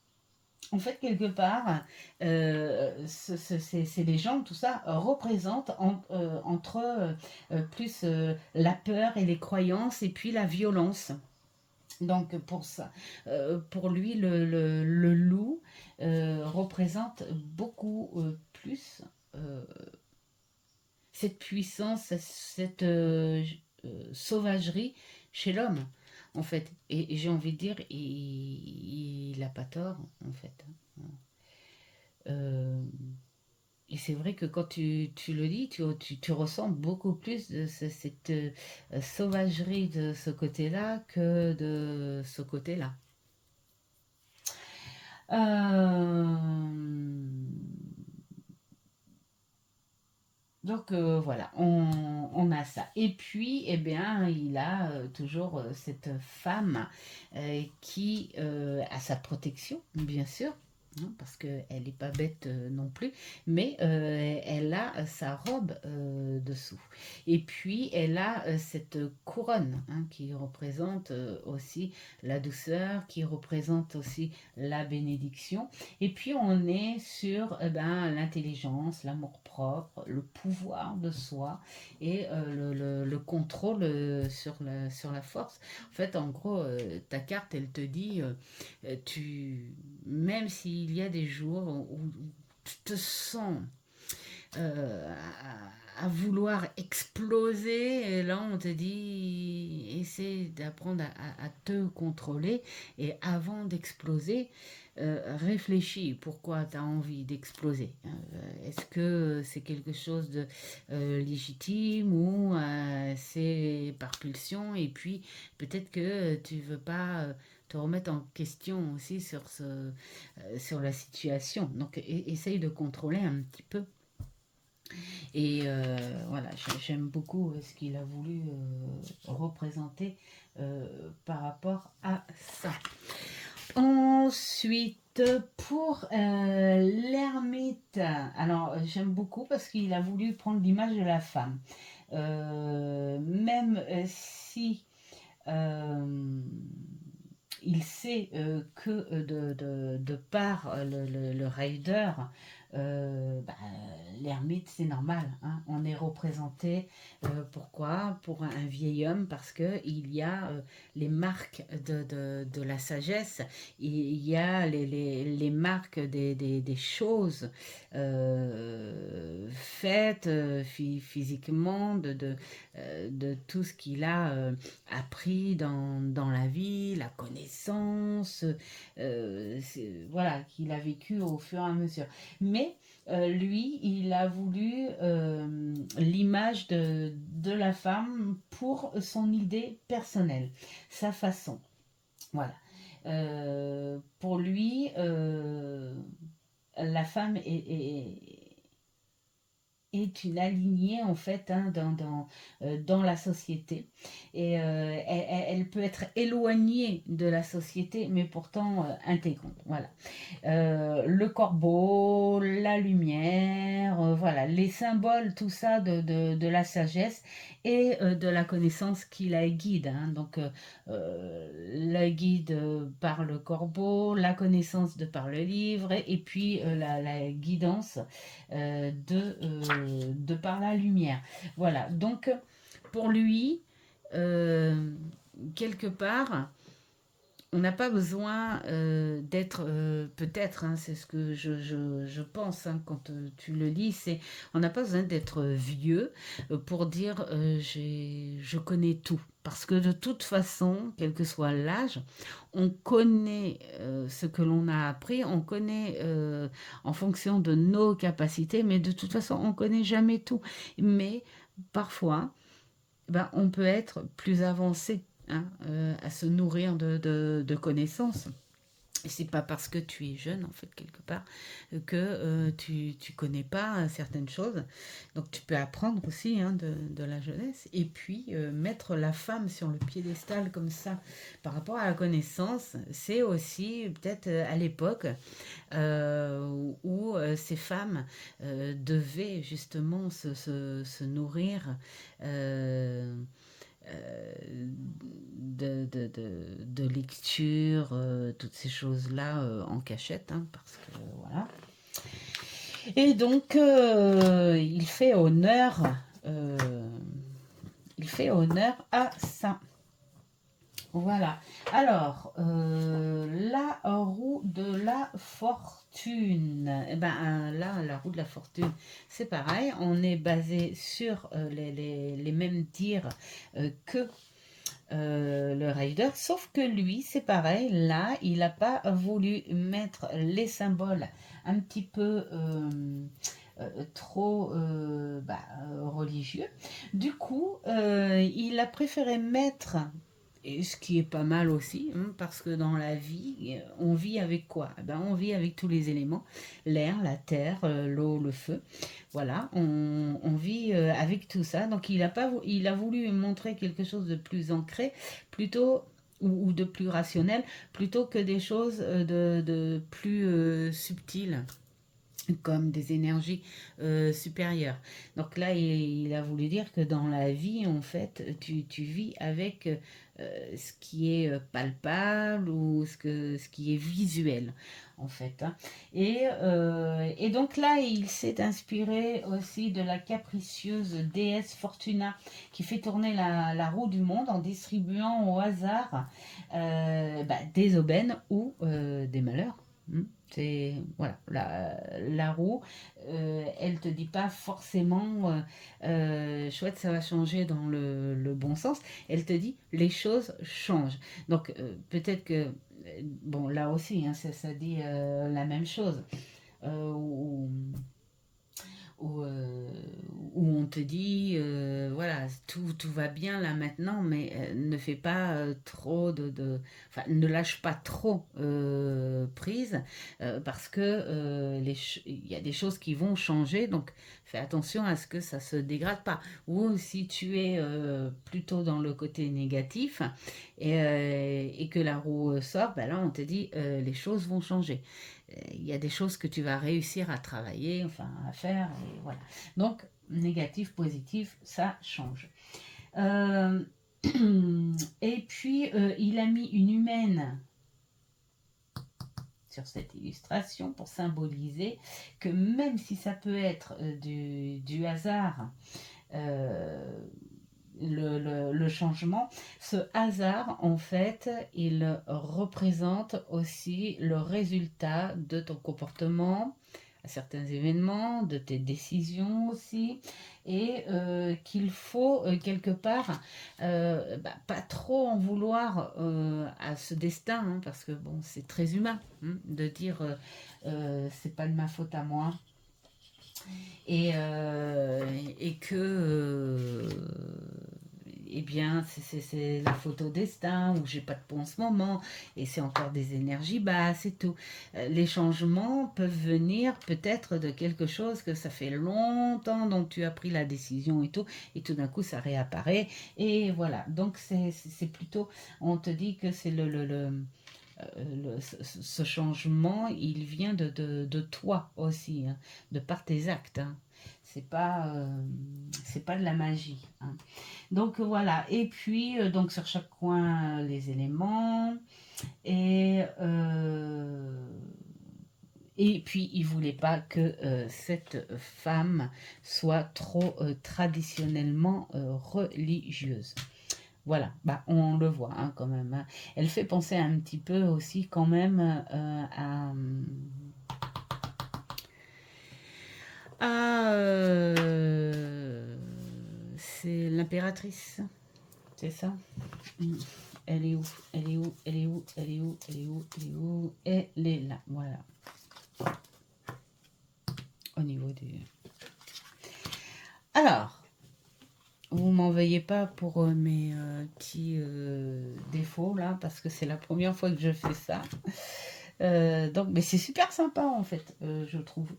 Speaker 1: en fait, quelque part, ces légendes, tout ça, représentent entre plus la peur et les croyances et puis la violence. Donc pour ça, pour lui, le loup représente beaucoup plus. cette puissance, cette sauvagerie chez l'homme, en fait. Et j'ai envie de dire, il n'a pas tort, en fait. Euh, et c'est vrai que quand tu le dis, tu ressens beaucoup plus de cette sauvagerie de ce côté-là que de ce côté-là. Euh, donc voilà, on a ça. Et puis, eh bien, il a toujours cette femme qui a sa protection, bien sûr, hein, parce qu'elle n'est pas bête non plus, mais elle a sa robe dessous. Et puis, elle a cette couronne hein, qui représente aussi la douceur, qui représente aussi la bénédiction. Et puis on est sur eh ben, l'intelligence, l'amour-propre, le pouvoir de soi et le contrôle sur la force. En fait, en gros, ta carte, elle te dit, même s'il y a des jours où tu te sens à vouloir exploser, et là on te dit, essaie d'apprendre à te contrôler et avant d'exploser, réfléchis pourquoi tu as envie d'exploser. Est-ce que c'est quelque chose de légitime ou c'est par pulsion et puis peut-être que tu veux pas te remettre en question aussi sur la situation. Donc essaye de contrôler un petit peu. Et voilà, j'aime beaucoup ce qu'il a voulu représenter par rapport à ça. Ensuite, pour l'ermite, alors j'aime beaucoup parce qu'il a voulu prendre l'image de la femme. Même si euh, il sait que de par le rider, bah, l'ermite, c'est normal. Hein, on est représenté. Pourquoi? Pour un vieil homme, parce qu'il y a les marques de la sagesse, il y a les marques des choses faites physiquement, de tout ce qu'il a appris dans la vie, la connaissance, voilà, qu'il a vécu au fur et à mesure. Mais lui, il a voulu l'image de la femme pour son idée personnelle, sa façon. Voilà. Pour lui, la femme est une alignée en fait hein, dans la société et elle peut être éloignée de la société mais pourtant intégrante. Voilà. Le corbeau, la lumière, voilà, les symboles, tout ça de la sagesse et de la connaissance qui la guide. Hein. Donc, la guide par le corbeau, la connaissance de par le livre, et puis la guidance de par la lumière. Voilà, donc pour lui, euh, quelque part, on n'a pas besoin d'être, peut-être, hein, c'est ce que je pense hein, quand tu le lis, c'est on n'a pas besoin d'être vieux pour dire je connais tout. Parce que de toute façon, quel que soit l'âge, on connaît ce que l'on a appris, on connaît en fonction de nos capacités, mais de toute façon, on ne connaît jamais tout. Mais parfois, ben, on peut être plus avancé hein, à se nourrir de connaissances. Et c'est pas parce que tu es jeune, en fait, quelque part, que tu connais pas certaines choses. Donc tu peux apprendre aussi hein, de la jeunesse. Et puis mettre la femme sur le piédestal comme ça par rapport à la connaissance, c'est aussi peut-être à l'époque où ces femmes devaient justement se nourrir. Euh, de lecture, toutes ces choses-là en cachette, hein, parce que voilà. Et donc, euh, il fait honneur à ça. Voilà. Alors, la roue de la fortune. fortune, eh ben, là, la roue de la fortune, c'est pareil. On est basé sur les mêmes dires que le rider, sauf que lui, c'est pareil. Là, il n'a pas voulu mettre les symboles un petit peu trop religieux. Du coup, il a préféré mettre, et ce qui est pas mal aussi, hein, parce que dans la vie, on vit avec quoi? Eh ben, on vit avec tous les éléments, l'air, la terre, l'eau, le feu. Voilà, on vit avec tout ça. Donc il a, pas, il a voulu montrer quelque chose de plus ancré, plutôt ou de plus rationnel, plutôt que des choses de plus subtiles comme des énergies supérieures. Donc là, il a voulu dire que dans la vie, en fait, tu vis avec ce qui est palpable ou ce qui est visuel, en fait, hein. Et donc là, il s'est inspiré aussi de la capricieuse déesse Fortuna qui fait tourner la roue du monde en distribuant au hasard des aubaines ou des malheurs. C'est voilà la roue, elle te dit pas forcément chouette, ça va changer dans le bon sens. Elle te dit les choses changent. Donc peut-être que bon là aussi hein, ça dit la même chose. Ou où, où on te dit, voilà, tout va bien là maintenant, mais ne fais pas trop enfin, ne lâche pas trop prise, parce que il y a des choses qui vont changer, donc fais attention à ce que ça se dégrade pas. Ou si tu es plutôt dans le côté négatif et que la roue sort, ben là on te dit les choses vont changer. Il y a des choses que tu vas réussir à travailler, enfin à faire, et voilà. Donc, négatif, positif, ça change. Euh, et puis, il a mis une humaine sur cette illustration pour symboliser que même si ça peut être du hasard, euh, le changement, ce hasard, en fait, il représente aussi le résultat de ton comportement à certains événements, de tes décisions aussi, et qu'il faut quelque part pas trop en vouloir à ce destin, hein, parce que bon, c'est très humain hein, de dire c'est pas de ma faute à moi, et que eh bien c'est la faute au destin ou j'ai pas de peau en ce moment et c'est encore des énergies basses et tout. Les changements peuvent venir peut-être de quelque chose que ça fait longtemps dont tu as pris la décision et tout d'un coup ça réapparaît et voilà. Donc c'est plutôt, on te dit que c'est ce changement, il vient de toi aussi, hein, de par tes actes, hein. C'est pas de la magie, hein. Donc voilà. Et puis donc sur chaque coin les éléments et puis il voulait pas que cette femme soit trop traditionnellement religieuse. Voilà, bah, on le voit hein, quand même, hein. Elle fait penser un petit peu aussi quand même à c'est l'impératrice, c'est ça. Elle est où? Elle est où? Elle est où? Elle est où? Elle est où? Elle est où? Elle est là, voilà. Au niveau du... Alors, vous m'en veuillez pas pour mes petits défauts là, parce que c'est la première fois que je fais ça. Donc, mais c'est super sympa en fait, je trouve.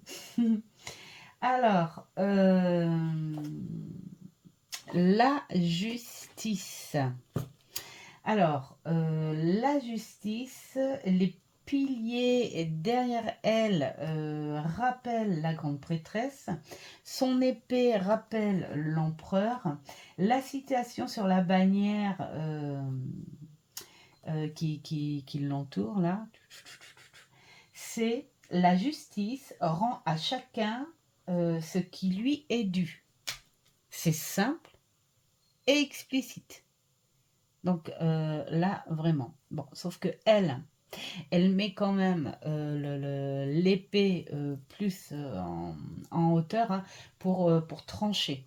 Speaker 1: Alors, la justice. Alors, la justice, les piliers derrière elle rappellent la grande prêtresse, son épée rappelle l'empereur, la citation sur la bannière qui l'entoure là, c'est la justice rend à chacun ce qui lui est dû. C'est simple et explicite. Donc là, vraiment. Bon, sauf que elle, Elle met quand même l'épée plus en hauteur, hein, pour trancher.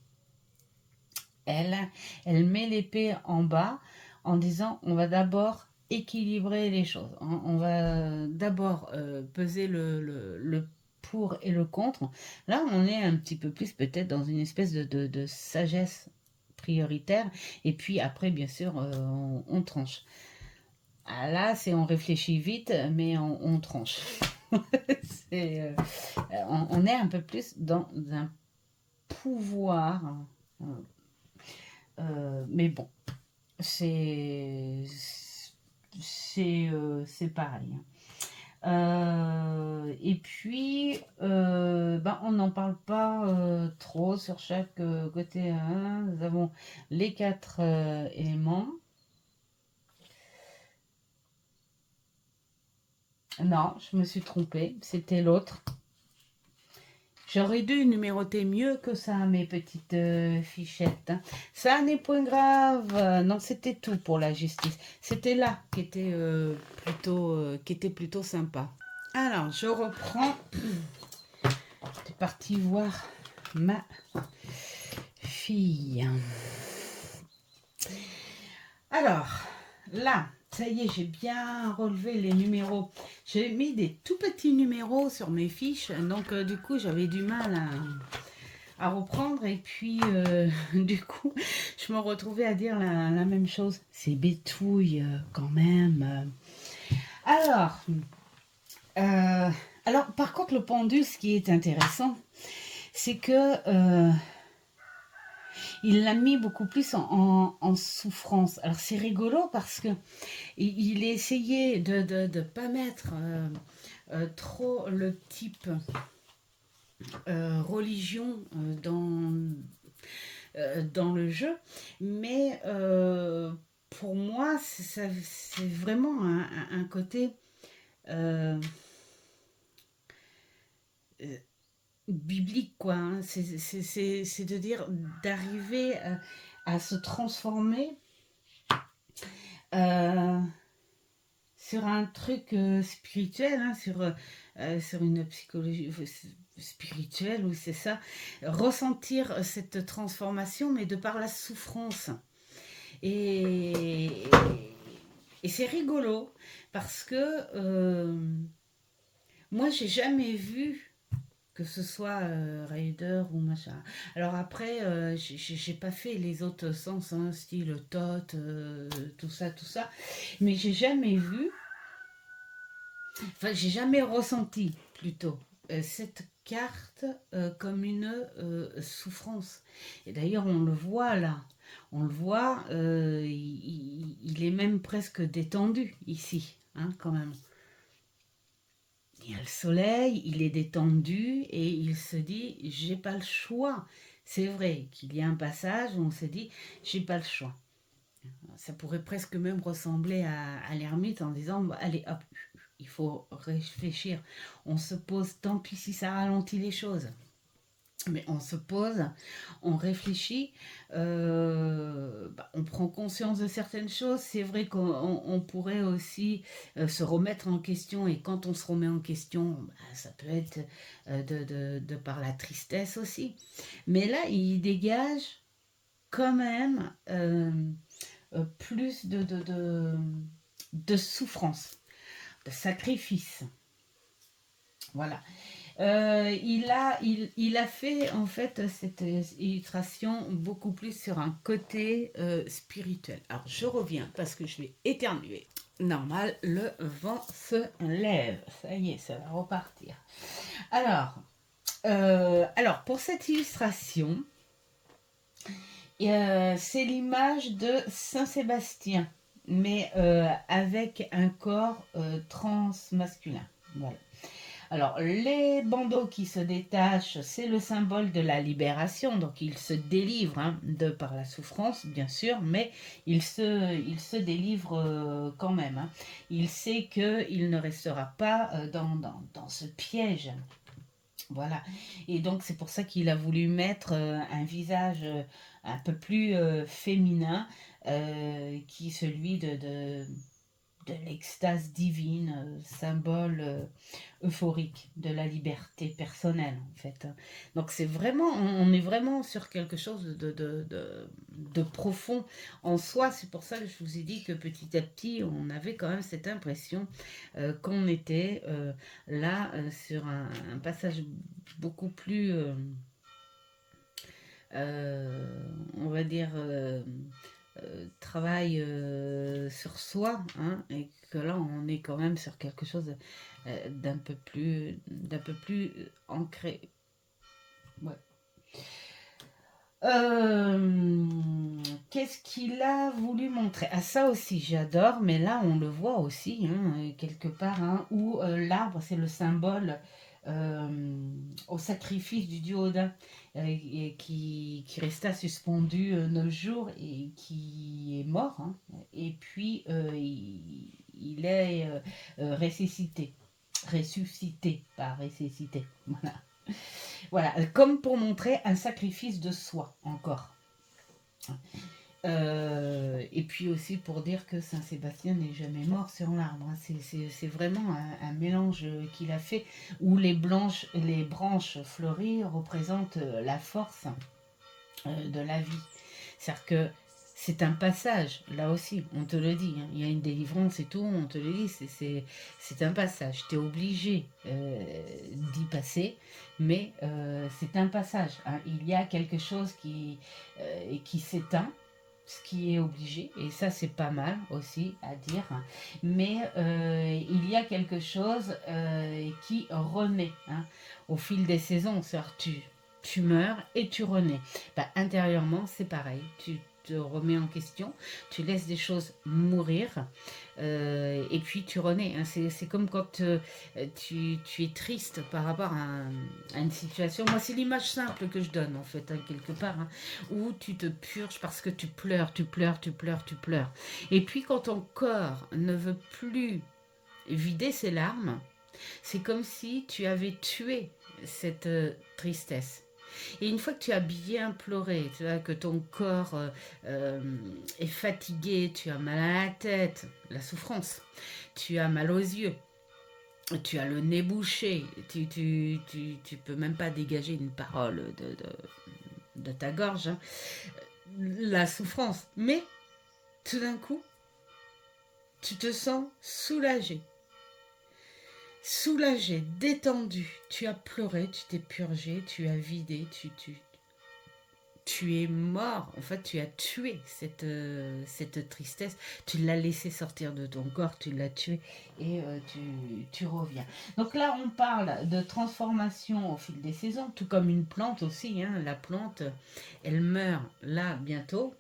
Speaker 1: Elle, elle met l'épée en bas en disant on va d'abord équilibrer les choses. On va d'abord peser le pour et le contre. Là, on est un petit peu plus peut-être dans une espèce de sagesse prioritaire. Et puis après, bien sûr, on tranche. Ah, là, c'est on réfléchit vite, mais on tranche. On est un peu plus dans un pouvoir. Mais bon, c'est c'est pareil. Et puis, ben, on n'en parle pas trop sur chaque côté, hein. Nous avons les quatre éléments. Non, je me suis trompée, c'était l'autre. J'aurais dû numéroter mieux que ça, mes petites fichettes, hein. Ça n'est point grave. Non, c'était tout pour la justice. C'était là qui était plutôt sympa. Alors, je reprends. J'étais partie voir ma fille. Alors, là, ça y est, j'ai bien relevé les numéros. J'ai mis des tout petits numéros sur mes fiches, donc du coup, j'avais du mal à reprendre. Et puis, du coup, je me retrouvais à dire la même chose. C'est bétouille quand même. Alors, euh, alors, par contre, le pendule, ce qui est intéressant, c'est que il l'a mis beaucoup plus en souffrance. Alors, c'est rigolo parce que il a essayé de ne pas mettre trop le type religion dans le jeu, mais pour moi, c'est vraiment un côté euh, euh, biblique, quoi, hein. C'est de dire d'arriver à se transformer euh, sur un truc spirituel, hein, sur une psychologie spirituelle, ou c'est ça, ressentir cette transformation, mais de par la souffrance. Et, et c'est rigolo, parce que moi, j'ai jamais vu que ce soit Raider ou machin. Alors après, j'ai pas fait les autres sens, hein, style Tot, tout ça, mais j'ai jamais vu, enfin, j'ai jamais ressenti plutôt cette carte comme une souffrance. Et d'ailleurs, on le voit là. On le voit, il est même presque détendu ici, hein, quand même. Il y a le soleil, il est détendu et il se dit, j'ai pas le choix. C'est vrai qu'il y a un passage où on se dit, j'ai pas le choix. Ça pourrait presque même ressembler à l'ermite en disant, bah, allez hop, il faut réfléchir. On se pose, tant pis si ça ralentit les choses. Mais on se pose, on réfléchit, bah, on prend conscience de certaines choses. C'est vrai qu'on pourrait aussi se remettre en question, et quand on se remet en question, bah, ça peut être de par la tristesse aussi. Mais là, il dégage quand même plus de souffrance, de sacrifice. Voilà. Il a fait en fait cette illustration beaucoup plus sur un côté spirituel. Alors je reviens parce que je vais éternuer. Normal, le vent se lève. Ça y est, ça va repartir. Alors pour cette illustration, c'est l'image de Saint-Sébastien, mais avec un corps transmasculin. Voilà. Alors, les bandeaux qui se détachent, c'est le symbole de la libération. Donc, il se délivre, hein, de par la souffrance, bien sûr, mais il se délivre quand même, hein. Il sait qu'il ne restera pas dans ce piège. Voilà. Et donc, c'est pour ça qu'il a voulu mettre un visage un peu plus féminin, qui est celui de l'extase divine, symbole euphorique de la liberté personnelle en fait. Donc c'est vraiment, on est vraiment sur quelque chose de profond en soi. C'est pour ça que je vous ai dit que petit à petit, on avait quand même cette impression qu'on était là sur un passage beaucoup plus, on va dire, travail sur soi, hein, et que là on est quand même sur quelque chose d'un peu plus ancré. Ouais. Qu'est-ce qu'il a voulu montrer? Ah, ça aussi j'adore, mais là on le voit aussi, hein, quelque part, hein, où l'arbre c'est le symbole au sacrifice du dieu Odin, et qui resta suspendu 9 jours et qui est mort, hein, et puis il est ressuscité, pas ressuscité, voilà. Voilà, comme pour montrer un sacrifice de soi, encore. Et puis aussi pour dire que Saint-Sébastien n'est jamais mort sur l'arbre, hein. C'est vraiment un mélange qu'il a fait, où les branches fleuries représentent la force de la vie. C'est-à-dire que c'est un passage, là aussi, on te le dit, hein. Il y a une délivrance et tout, on te le dit, c'est un passage. Tu es obligé d'y passer, mais c'est un passage, hein. Il y a quelque chose qui s'éteint, ce qui est obligé, et ça c'est pas mal aussi à dire, hein. Mais il y a quelque chose qui renaît, hein, au fil des saisons. C'est-à-dire tu meurs et tu renais. Bah, intérieurement, c'est pareil. Tu te remets en question, tu laisses des choses mourir, et puis tu renais, hein. C'est comme quand tu es triste par rapport à une situation. Moi, c'est l'image simple que je donne, en fait, hein, quelque part, hein, où tu te purges parce que tu pleures, tu pleures, tu pleures, tu pleures. Et puis, quand ton corps ne veut plus vider ses larmes, c'est comme si tu avais tué cette tristesse. Et une fois que tu as bien pleuré, tu vois, que ton corps est fatigué, tu as mal à la tête, la souffrance, tu as mal aux yeux, tu as le nez bouché, tu peux même pas dégager une parole de ta gorge, hein, la souffrance. Mais tout d'un coup, tu te sens soulagé. Soulagé, détendu, tu as pleuré, tu t'es purgé, tu as vidé, tu es mort, en fait tu as tué cette tristesse, tu l'as laissé sortir de ton corps, tu l'as tué et tu reviens. Donc là on parle de transformation au fil des saisons, tout comme une plante aussi, hein. La plante elle meurt là bientôt.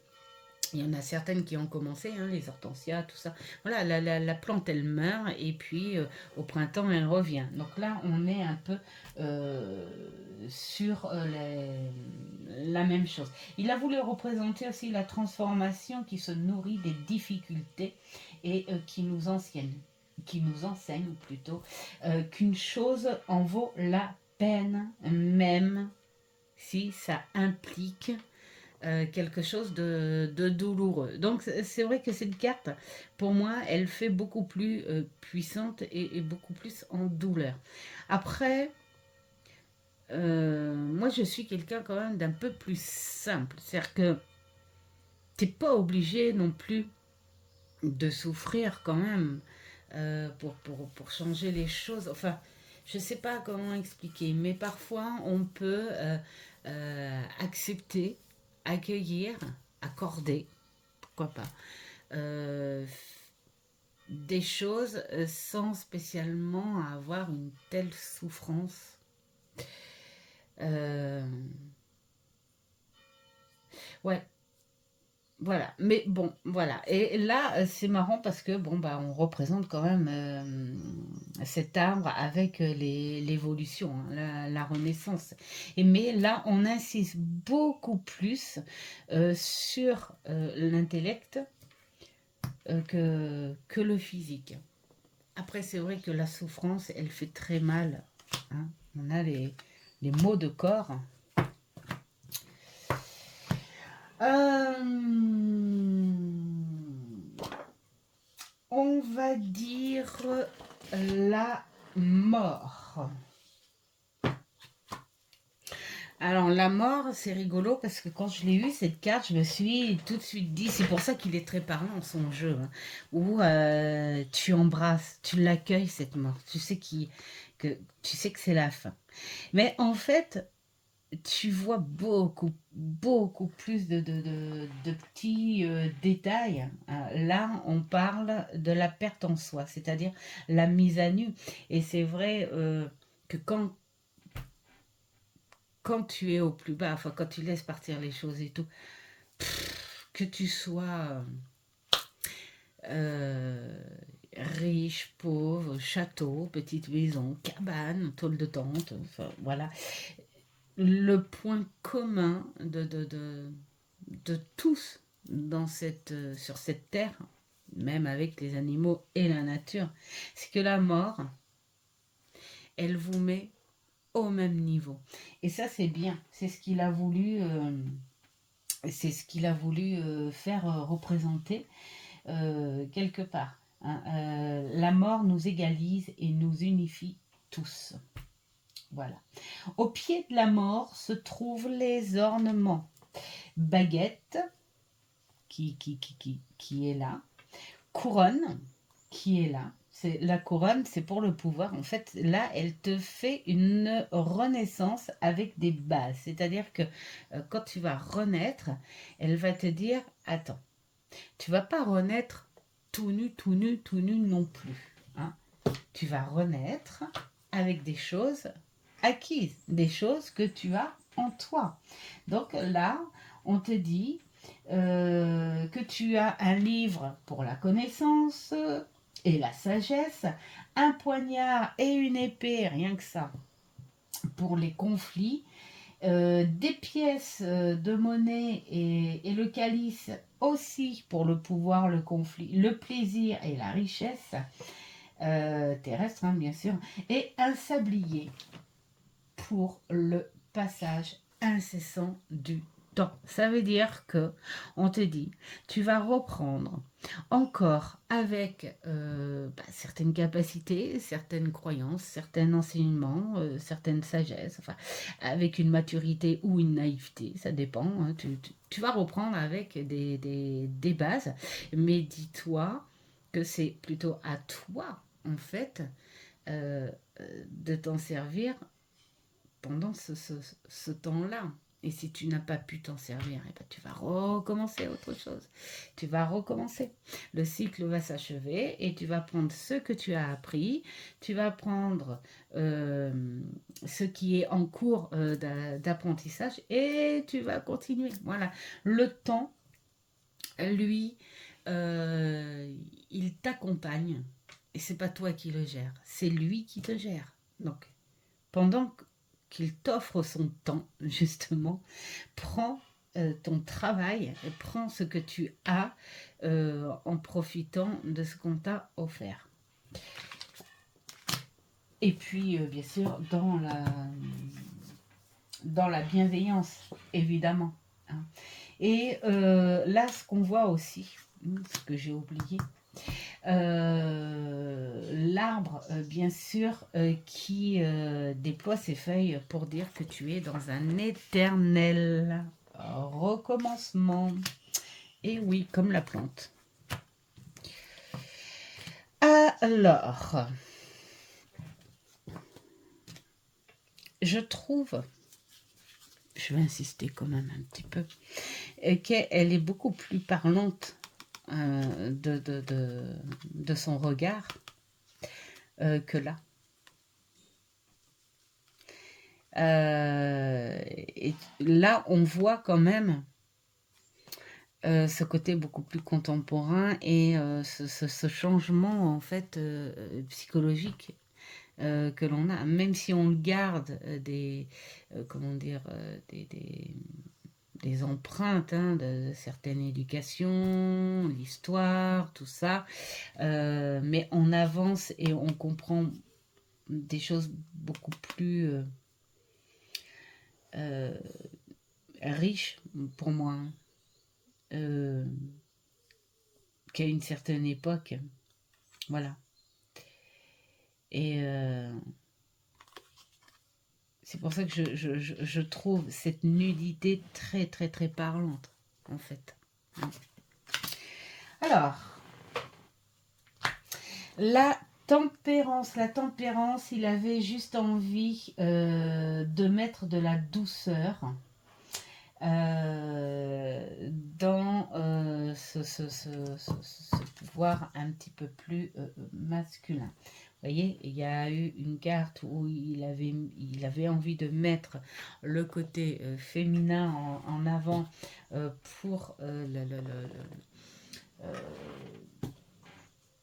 Speaker 1: Il y en a certaines qui ont commencé, hein, les hortensias, tout ça. Voilà, la plante, elle meurt et puis au printemps, elle revient. Donc là, on est un peu sur la même chose. Il a voulu représenter aussi la transformation qui se nourrit des difficultés et qui nous enseigne plutôt qu'une chose en vaut la peine, même si ça implique quelque chose de douloureux. Donc c'est vrai que cette carte, pour moi, elle fait beaucoup plus puissante et beaucoup plus en douleur. Après, moi je suis quelqu'un quand même d'un peu plus simple. C'est-à-dire que t'es pas obligé non plus de souffrir quand même pour changer les choses. Enfin, je sais pas comment expliquer, mais parfois on peut accepter, accueillir, accorder, pourquoi pas, euh, des choses sans spécialement avoir une telle souffrance. Euh, ouais, voilà, mais bon, voilà. Et là, c'est marrant parce que, bon, bah, on représente quand même cet arbre avec l'évolution, hein, la renaissance. Mais là, on insiste beaucoup plus sur l'intellect que le physique. Après, c'est vrai que la souffrance, elle fait très mal, hein. On a les maux de corps. Euh, on va dire la mort. Alors la mort, c'est rigolo parce que quand je l'ai eu cette carte, je me suis tout de suite dit, c'est pour ça qu'il est très parlant son jeu, hein, où tu embrasses, tu l'accueilles cette mort, tu sais que c'est la fin. Mais en fait, tu vois beaucoup plus de petits détails. Là, on parle de la perte en soi, c'est-à-dire la mise à nu. Et c'est vrai que quand tu es au plus bas, enfin quand tu laisses partir les choses et tout, que tu sois euh, riche, pauvre, château, petite maison, cabane, tôle de tente, enfin voilà, le point commun de tous sur cette terre, même avec les animaux et la nature, c'est que la mort, elle vous met au même niveau. Et ça, c'est bien. C'est ce qu'il a voulu faire représenter quelque part, hein. La mort nous égalise et nous unifie tous. Voilà. Au pied de la mort se trouvent les ornements. Baguette, qui est là. Couronne, qui est là. La couronne, c'est pour le pouvoir. En fait, là, elle te fait une renaissance avec des bases. C'est-à-dire que quand tu vas renaître, elle va te dire, attends, tu vas pas renaître tout nu, tout nu, tout nu non plus, hein. Tu vas renaître avec des choses acquises, des choses que tu as en toi. Donc là, on te dit que tu as un livre pour la connaissance et la sagesse, un poignard et une épée, rien que ça, pour les conflits, des pièces de monnaie et le calice aussi pour le pouvoir, le conflit, le plaisir et la richesse terrestre, hein, bien sûr, et un sablier pour le passage incessant du temps. Ça veut dire que on te dit, tu vas reprendre encore avec certaines capacités, certaines croyances, certains enseignements, certaines sagesses, enfin, avec une maturité ou une naïveté, ça dépend, hein, tu vas reprendre avec des bases, mais dis-toi que c'est plutôt à toi, en fait, euh, de t'en servir pendant ce temps-là. Et si tu n'as pas pu t'en servir, eh ben, tu vas recommencer autre chose. Tu vas recommencer. Le cycle va s'achever et tu vas prendre ce que tu as appris, tu vas prendre ce qui est en cours d'apprentissage et tu vas continuer. Voilà. Le temps, lui, euh, il t'accompagne et c'est pas toi qui le gère, c'est lui qui te gère. Donc, pendant qu'il t'offre son temps, justement, prends ton travail, prends ce que tu as en profitant de ce qu'on t'a offert. Et puis, bien sûr, dans la bienveillance, évidemment, hein. Et là, ce qu'on voit aussi, ce que j'ai oublié, l'arbre, bien sûr, qui déploie ses feuilles pour dire que tu es dans un éternel recommencement. Et oui, comme la plante. Alors, je trouve, je vais insister quand même un petit peu, qu'elle est beaucoup plus parlante de son regard que là. Et là, on voit quand même ce côté beaucoup plus contemporain et ce changement en fait psychologique que l'on a, même si on garde comment dire, des empreintes, hein, de certaines éducations, l'histoire, tout ça, mais on avance et on comprend des choses beaucoup plus euh, riches pour moi, hein, qu'à une certaine époque. Voilà. Et c'est pour ça que je trouve cette nudité très, très, très parlante, en fait. Alors, la tempérance, il avait juste envie de mettre de la douceur dans ce pouvoir un petit peu plus masculin. Vous voyez, il y a eu une carte où il avait envie de mettre le côté féminin en avant pour euh,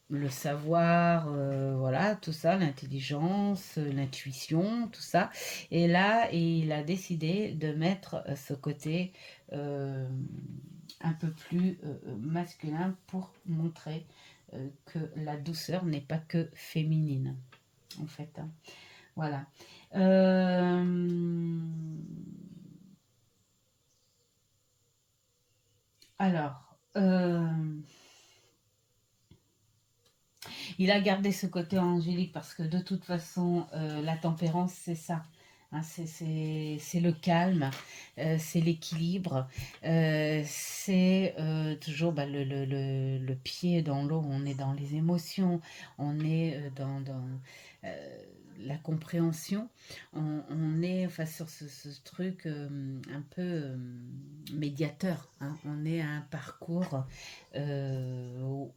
Speaker 1: le savoir, voilà, tout ça, l'intelligence, l'intuition, tout ça. Et là, il a décidé de mettre ce côté un peu plus masculin pour montrer que la douceur n'est pas que féminine, en fait. Hein. Voilà. Alors, il a gardé ce côté angélique parce que de toute façon, la tempérance, c'est ça. Hein, c'est le calme, c'est l'équilibre, c'est toujours bah, le pied dans l'eau, on est dans les émotions, on est dans euh, la compréhension, on est enfin, sur ce truc un peu médiateur, hein. On est à un parcours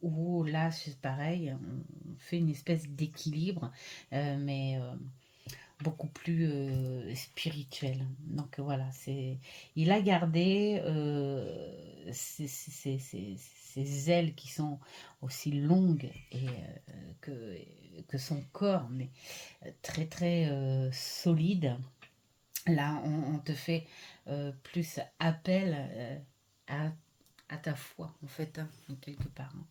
Speaker 1: où là c'est pareil, on fait une espèce d'équilibre, mais beaucoup plus spirituel. Donc voilà, il a gardé ses ailes qui sont aussi longues que son corps, mais très très solide. Là, on te fait plus appel à, à ta foi, en fait, hein, quelque part. Hein.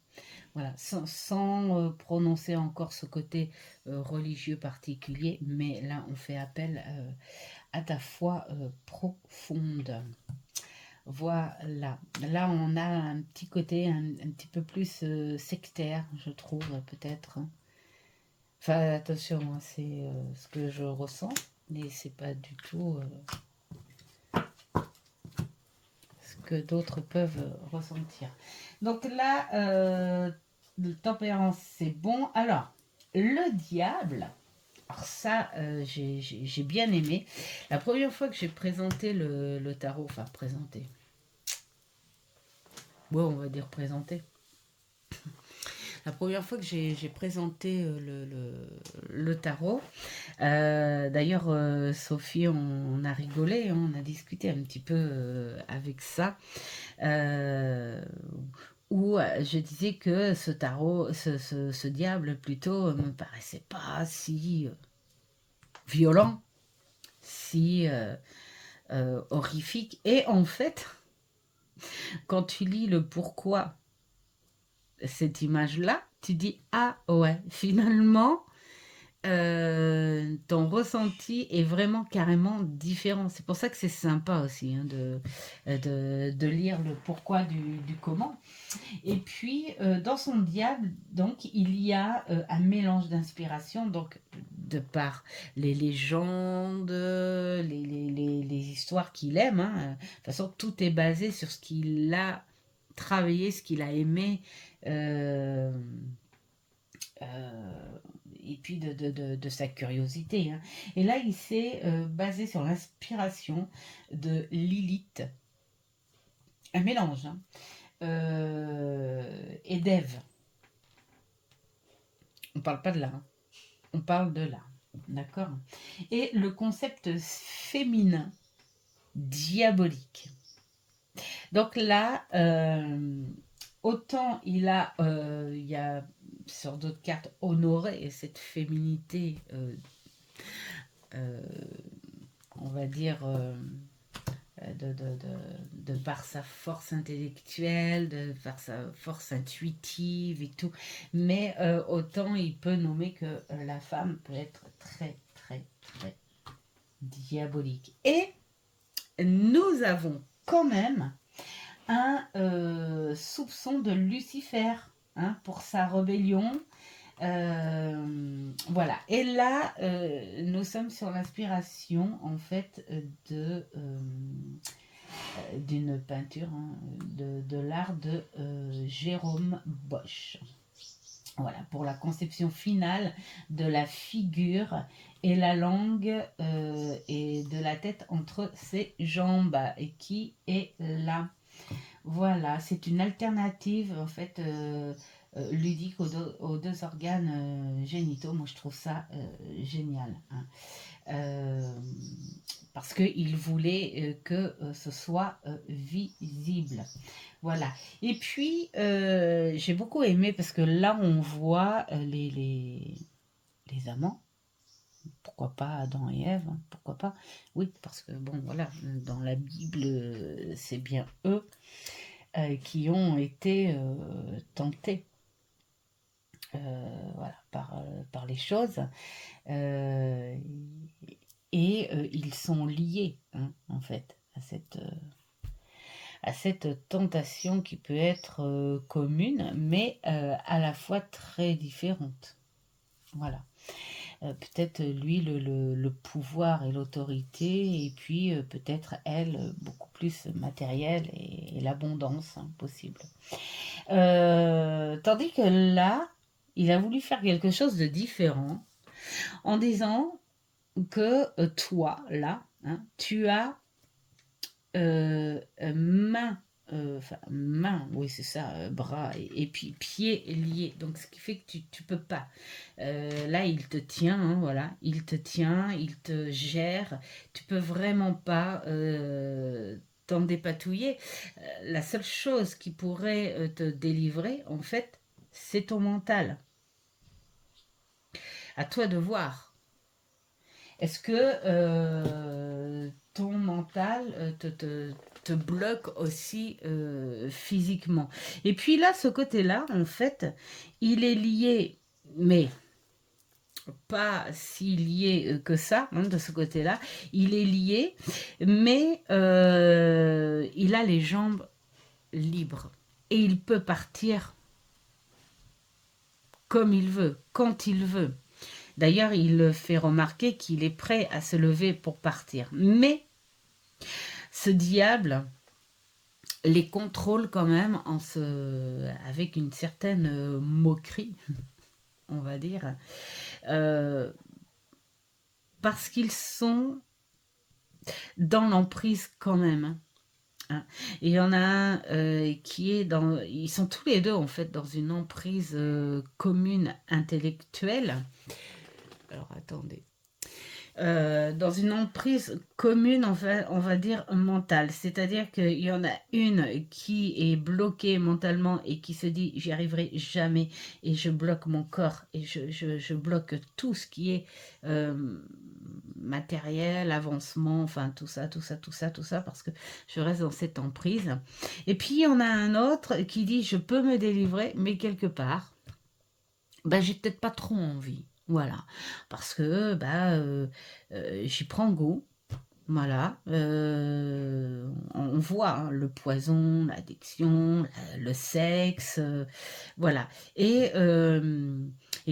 Speaker 1: Voilà, sans prononcer encore ce côté religieux particulier, mais là, on fait appel à ta foi profonde. Voilà, là, on a un petit côté un petit peu plus sectaire, je trouve, peut-être. Hein. Enfin, attention, hein, c'est ce que je ressens, mais c'est pas du tout ce que d'autres peuvent ressentir. Donc là, le tempérance, c'est bon. Alors, le diable, alors ça, j'ai bien aimé. La première fois que j'ai présenté le tarot, enfin présenté, ouais, on va dire présenté. La première fois que j'ai présenté le tarot, d'ailleurs, Sophie, on a rigolé, hein, on a discuté un petit peu avec ça. Euh, où je disais que ce tarot, ce diable plutôt, me paraissait pas si violent, si horrifique. Et en fait, quand tu lis le pourquoi cette image-là, tu dis ah ouais, finalement, ton ressenti est vraiment carrément différent. C'est pour ça que c'est sympa aussi hein, de lire le pourquoi du comment. Et puis, dans son diable, donc, il y a un mélange d'inspiration, donc, de par les légendes, les histoires qu'il aime. Hein. De toute façon, tout est basé sur ce qu'il a travaillé, ce qu'il a aimé. euh, euh, et puis de sa curiosité. Hein. Et là, il s'est basé sur l'inspiration de Lilith, un mélange, hein, et d'Ève. On parle pas de là, hein. On parle de là. D'accord. Et le concept féminin diabolique. Donc là, autant il y a sur d'autres cartes honoré cette féminité, euh, on va dire, de par sa force intellectuelle, de par sa force intuitive et tout. Mais autant il peut nommer que la femme peut être très, très, très diabolique. Et nous avons quand même un soupçon de Lucifer hein, pour sa rébellion. Voilà. Et là, nous sommes sur l'inspiration, en fait, d'une peinture, hein, de l'art de Jérôme Bosch. Voilà, pour la conception finale de la figure et la langue et de la tête entre ses jambes, et qui est là. Voilà, c'est une alternative en fait ludique aux deux organes génitaux. Moi, je trouve ça génial, hein. Euh, Parce qu'il voulait que ce soit visible. Voilà. Et puis, j'ai beaucoup aimé parce que là, on voit les amants. Pourquoi pas Adam et Ève, hein, pourquoi pas. Oui, parce que bon, voilà, dans la Bible, c'est bien eux qui ont été tentés, voilà, par les choses. Euh, et ils sont liés, hein, en fait, à cette tentation qui peut être commune, mais à la fois très différente. Voilà. Peut-être lui le pouvoir et l'autorité, et puis peut-être elle beaucoup plus matérielle et l'abondance, hein, possible. Tandis que là, il a voulu faire quelque chose de différent en disant que toi, là, hein, tu as main, oui c'est ça, bras et puis pieds liés. Donc ce qui fait que tu peux pas. Là il te tient, hein, voilà, il te tient, il te gère. Tu peux vraiment pas t'en dépatouiller. La seule chose qui pourrait te délivrer, en fait, c'est ton mental. À toi de voir. Est-ce que ton mental te bloque aussi physiquement? Et puis là, ce côté-là, en fait, il est lié, mais pas si lié que ça, hein, de ce côté-là. Il est lié, mais il a les jambes libres. Et il peut partir comme il veut, quand il veut. D'ailleurs, il fait remarquer qu'il est prêt à se lever pour partir. Mais ce diable les contrôle quand même avec une certaine moquerie, on va dire, euh, parce qu'ils sont dans l'emprise quand même, hein. Et il y en a un qui est dans... Ils sont tous les deux en fait dans une emprise commune intellectuelle. Alors attendez. Dans une emprise commune, on va dire mentale. C'est-à-dire qu'il y en a une qui est bloquée mentalement et qui se dit j'y arriverai jamais et je bloque mon corps et je bloque tout ce qui est matériel, avancement, enfin tout ça, tout ça, tout ça, tout ça, parce que je reste dans cette emprise. Et puis il y en a un autre qui dit je peux me délivrer, mais quelque part, ben, j'ai peut-être pas trop envie. Voilà. Parce que bah, j'y prends goût. Voilà. On voit hein, le poison, l'addiction, le sexe. Voilà. Et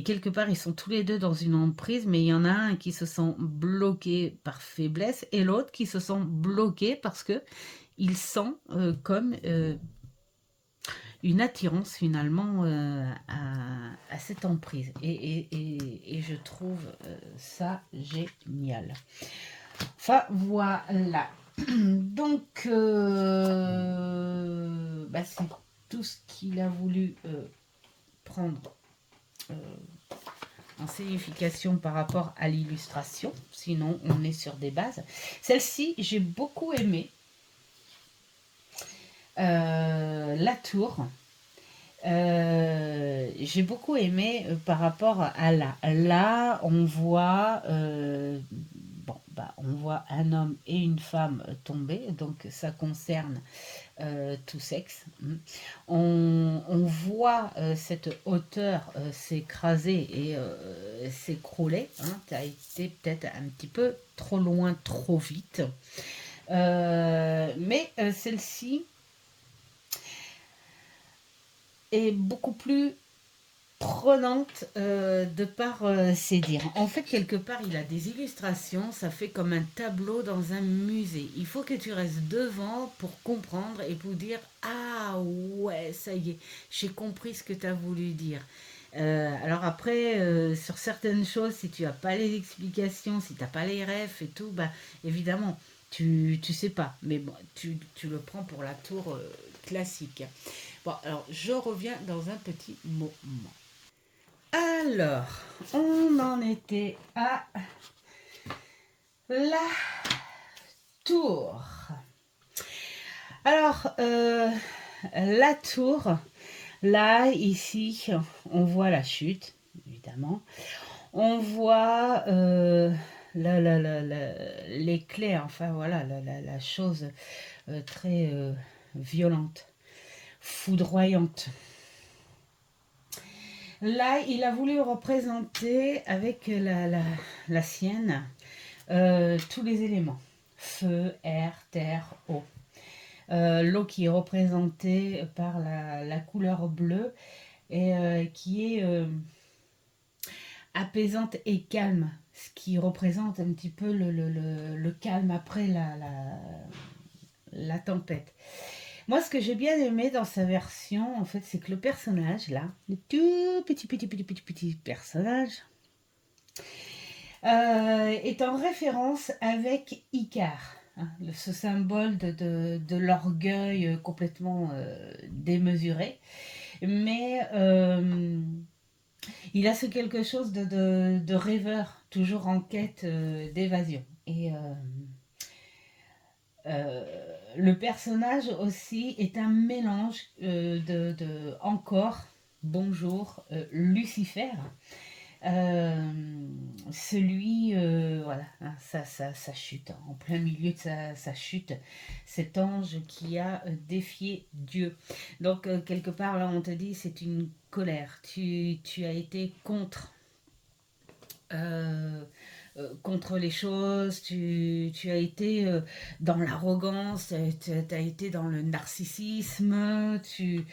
Speaker 1: quelque part, ils sont tous les deux dans une emprise, mais il y en a un qui se sent bloqué par faiblesse et l'autre qui se sent bloqué parce que il sent comme une attirance finalement à cette emprise. Et je trouve ça génial. Enfin, voilà. Donc, bah, c'est tout ce qu'il a voulu prendre euh, en signification par rapport à l'illustration. Sinon, on est sur des bases. Celle-ci, j'ai beaucoup aimé. La tour. J'ai beaucoup aimé par rapport à là. Là, on voit, bon, bah, on voit un homme et une femme tomber, donc ça concerne tout sexe. On voit cette hauteur s'écraser et s'écrouler. Hein, ça a été peut-être un petit peu trop loin, trop vite. Mais celle-ci est beaucoup plus prenante de par ses dires. En fait, quelque part, il a des illustrations, ça fait comme un tableau dans un musée. Il faut que tu restes devant pour comprendre et pour dire ah ouais, ça y est, j'ai compris ce que tu as voulu dire. Alors après, sur certaines choses, si tu n'as pas les explications, si tu n'as pas les refs et tout, bah évidemment, tu sais pas. Mais bon, tu le prends pour la tour classique. Bon, alors je reviens dans un petit moment. Alors, on en était à la tour. Alors, la tour, là, ici, on voit la chute, évidemment. On voit l'éclair, enfin voilà, la chose très violente, foudroyante. Là, il a voulu représenter avec la sienne tous les éléments. Feu, air, terre, eau. L'eau qui est représentée par la couleur bleue et qui est apaisante et calme, ce qui représente un petit peu le calme après la tempête. Moi, ce que j'ai bien aimé dans sa version, en fait, c'est que le personnage, là, le tout petit personnage, est en référence avec Icare, hein, ce symbole de l'orgueil complètement démesuré. Mais il a ce quelque chose de rêveur, toujours en quête d'évasion. Et le personnage aussi est un mélange encore, bonjour, Lucifer. Celui, voilà, hein, sa chute, hein, en plein milieu de sa chute, cet ange qui a défié Dieu. Donc, quelque part, là, on te dit, c'est une colère. Tu as été euh, contre les choses, tu as été dans l'arrogance, tu as été dans le narcissisme, tu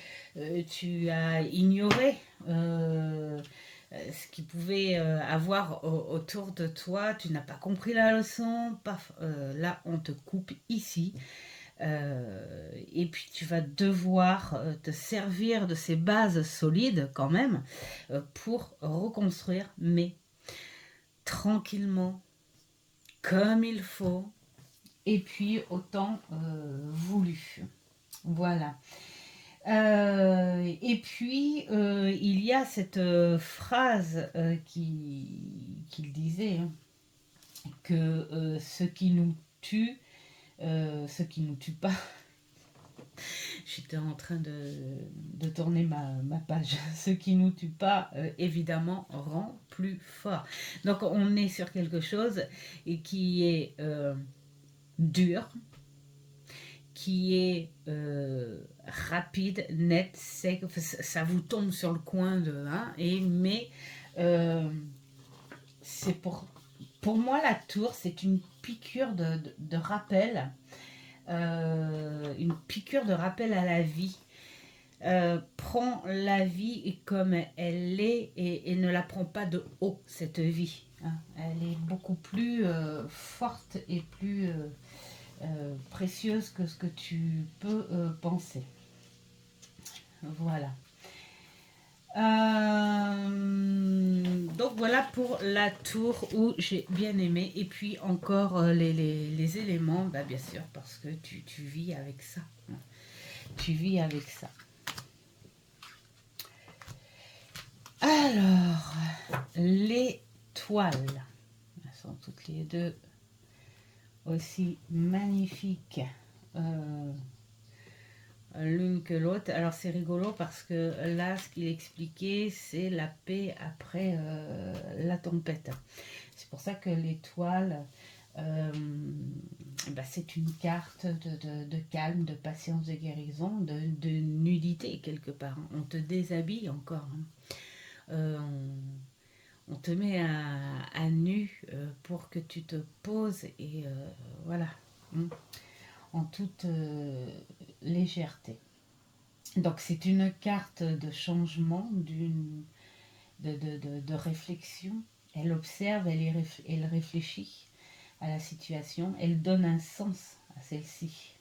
Speaker 1: as ignoré ce qu'il pouvait avoir autour de toi, tu n'as pas compris la leçon, paf, là on te coupe ici. Et puis tu vas devoir te servir de ces bases solides quand même pour reconstruire, mais tranquillement, comme il faut, et puis au temps voulu. Voilà. Et puis, il y a cette phrase qu'il disait, hein, que ce qui nous tue, ce qui nous tue pas, j'étais en train de tourner ma page, ce qui nous tue pas, évidemment, rend plus fort. Donc, on est sur quelque chose et qui est dur, qui est rapide, net, sec, ça vous tombe sur le coin de... Hein, mais euh, c'est pour moi la tour, c'est une piqûre de rappel, une piqûre de rappel à la vie. Prends la vie comme elle est et ne la prends pas de haut, cette vie. Hein. Elle est beaucoup plus forte et plus précieuse que ce que tu peux penser. Voilà. Donc voilà pour la tour où j'ai bien aimé. Et puis encore les éléments, bah bien sûr, parce que tu vis avec ça. Tu vis avec ça. Alors, les toiles. Elles sont toutes les deux aussi magnifiques. L'une que l'autre. Alors c'est rigolo parce que là, ce qu'il expliquait, c'est la paix après la tempête. C'est pour ça que l'étoile, bah, c'est une carte de calme, de patience, de guérison, de nudité quelque part. On te déshabille encore. Hein. On te met à nu pour que tu te poses et voilà. Hein, en toute légèreté. Donc c'est une carte de changement, d'une de réflexion. Elle observe, elle réfléchit à la situation, elle donne un sens à celle-ci.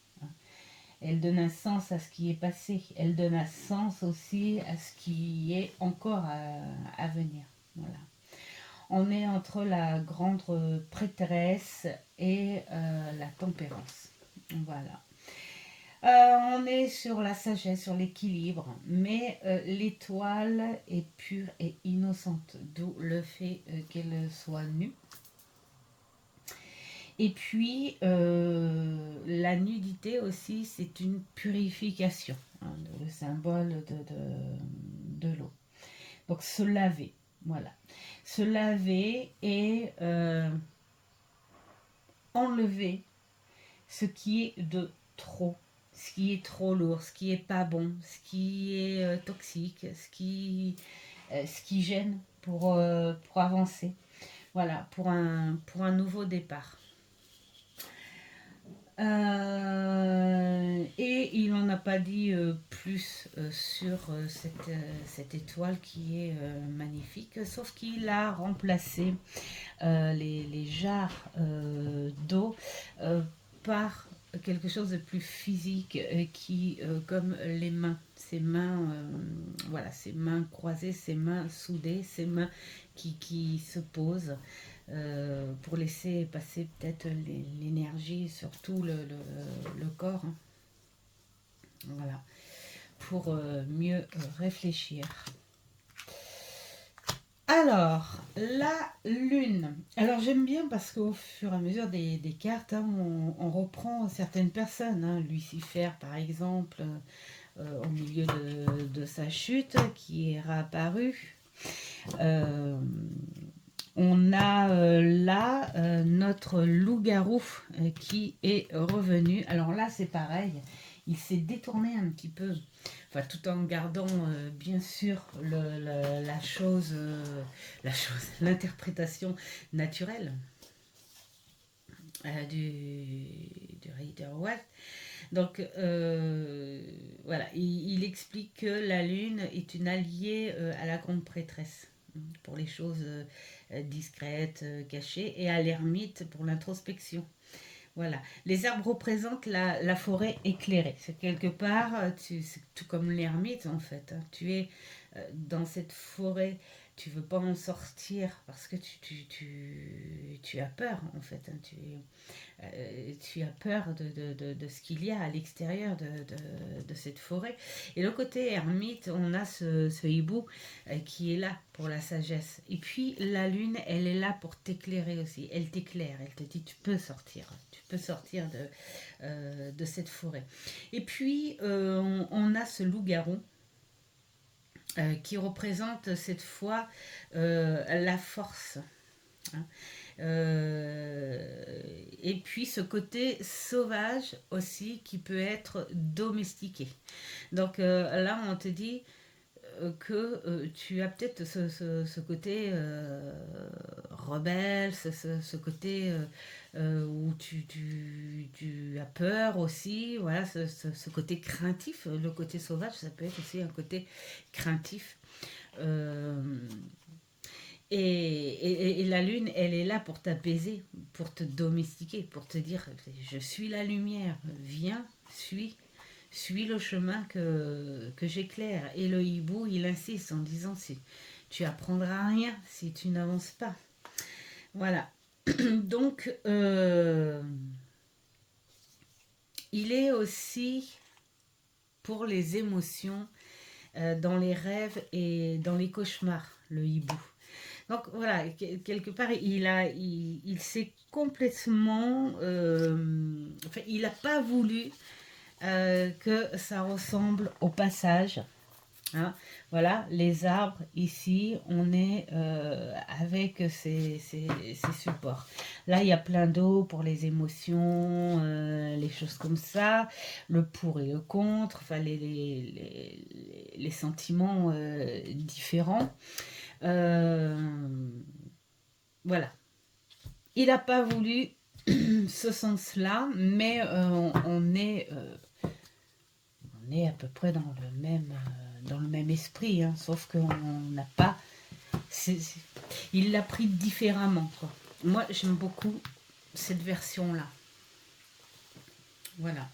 Speaker 1: Elle donne un sens à ce qui est passé. Elle donne un sens aussi à ce qui est encore à venir. Voilà. On est entre la grande prêtresse et la tempérance. Voilà. On est sur la sagesse, sur l'équilibre, mais l'étoile est pure et innocente, d'où le fait qu'elle soit nue. Et puis, la nudité aussi, c'est une purification, hein, le symbole de l'eau. Donc, se laver, voilà. Se laver et enlever ce qui est de trop, ce qui est trop lourd, ce qui est pas bon, ce qui est toxique, ce qui gêne pour avancer. Voilà, pour un nouveau départ. Et il n'en a pas dit plus sur cette étoile qui est magnifique, sauf qu'il a remplacé les jarres d'eau par quelque chose de plus physique qui, comme les mains, ces mains, voilà, ces mains croisées, ces mains soudées, ces mains qui se posent. Pour laisser passer peut-être l'énergie sur tout le corps. Hein. Voilà. Pour mieux réfléchir. Alors, la lune. Alors, j'aime bien parce qu'au fur et à mesure des cartes, hein, on reprend certaines personnes. Hein. Lucifer, par exemple, au milieu de sa chute, qui est réapparu. On a là notre loup-garou qui est revenu. Alors là, c'est pareil. Il s'est détourné un petit peu. Enfin, tout en gardant bien sûr l'interprétation naturelle du Rider-Waite. Donc voilà, il explique que la lune est une alliée à la grande prêtresse pour les choses discrètes, cachées, et à l'ermite pour l'introspection. Voilà. Les arbres représentent la forêt éclairée. C'est quelque part, c'est tout comme l'ermite en fait. Hein. Tu es dans cette forêt, tu veux pas en sortir parce que tu as peur en fait. Hein. Tu as peur de ce qu'il y a à l'extérieur de cette forêt. Et le côté ermite, on a ce hibou qui est là pour la sagesse. Et puis la lune, elle est là pour t'éclairer aussi. Elle t'éclaire, elle te dit tu peux sortir de cette forêt. Et puis on a ce loup-garou qui représente cette fois la force. Hein. Et puis ce côté sauvage aussi qui peut être domestiqué. Donc là on te dit que tu as peut-être ce côté rebelle, ce côté où tu as peur aussi, voilà, ce côté craintif. Le côté sauvage, ça peut être aussi un côté craintif. Et la lune, elle est là pour t'apaiser, pour te domestiquer, pour te dire, je suis la lumière, viens, suis le chemin que j'éclaire. Et le hibou, il insiste en disant, tu apprendras rien si tu n'avances pas. Voilà. Donc, il est aussi pour les émotions dans les rêves et dans les cauchemars, le hibou. Donc voilà, quelque part, il s'est complètement... enfin, il n'a pas voulu que ça ressemble au passage. Hein. Voilà, les arbres, ici, on est avec ces supports. Là, il y a plein d'eau pour les émotions, les choses comme ça, le pour et le contre, enfin, les sentiments différents. Voilà. Il n'a pas voulu ce sens-là, mais on est à peu près dans le même esprit, hein, sauf qu'on n'a pas Il l'a pris différemment, quoi. Moi, j'aime beaucoup cette version-là. Voilà.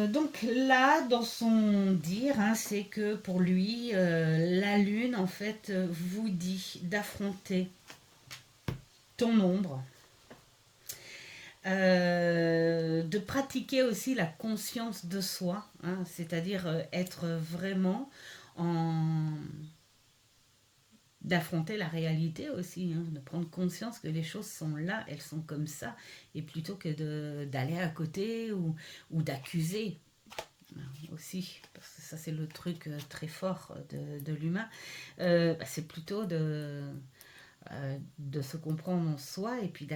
Speaker 1: Donc là, dans son dire, hein, c'est que pour lui, la lune, en fait, vous dit d'affronter ton ombre, de pratiquer aussi la conscience de soi, hein, c'est-à-dire être vraiment en d'affronter la réalité aussi, hein, de prendre conscience que les choses sont là, elles sont comme ça, et plutôt que d'aller à côté ou d'accuser aussi, parce que ça c'est le truc très fort de l'humain, bah, c'est plutôt de se comprendre en soi et puis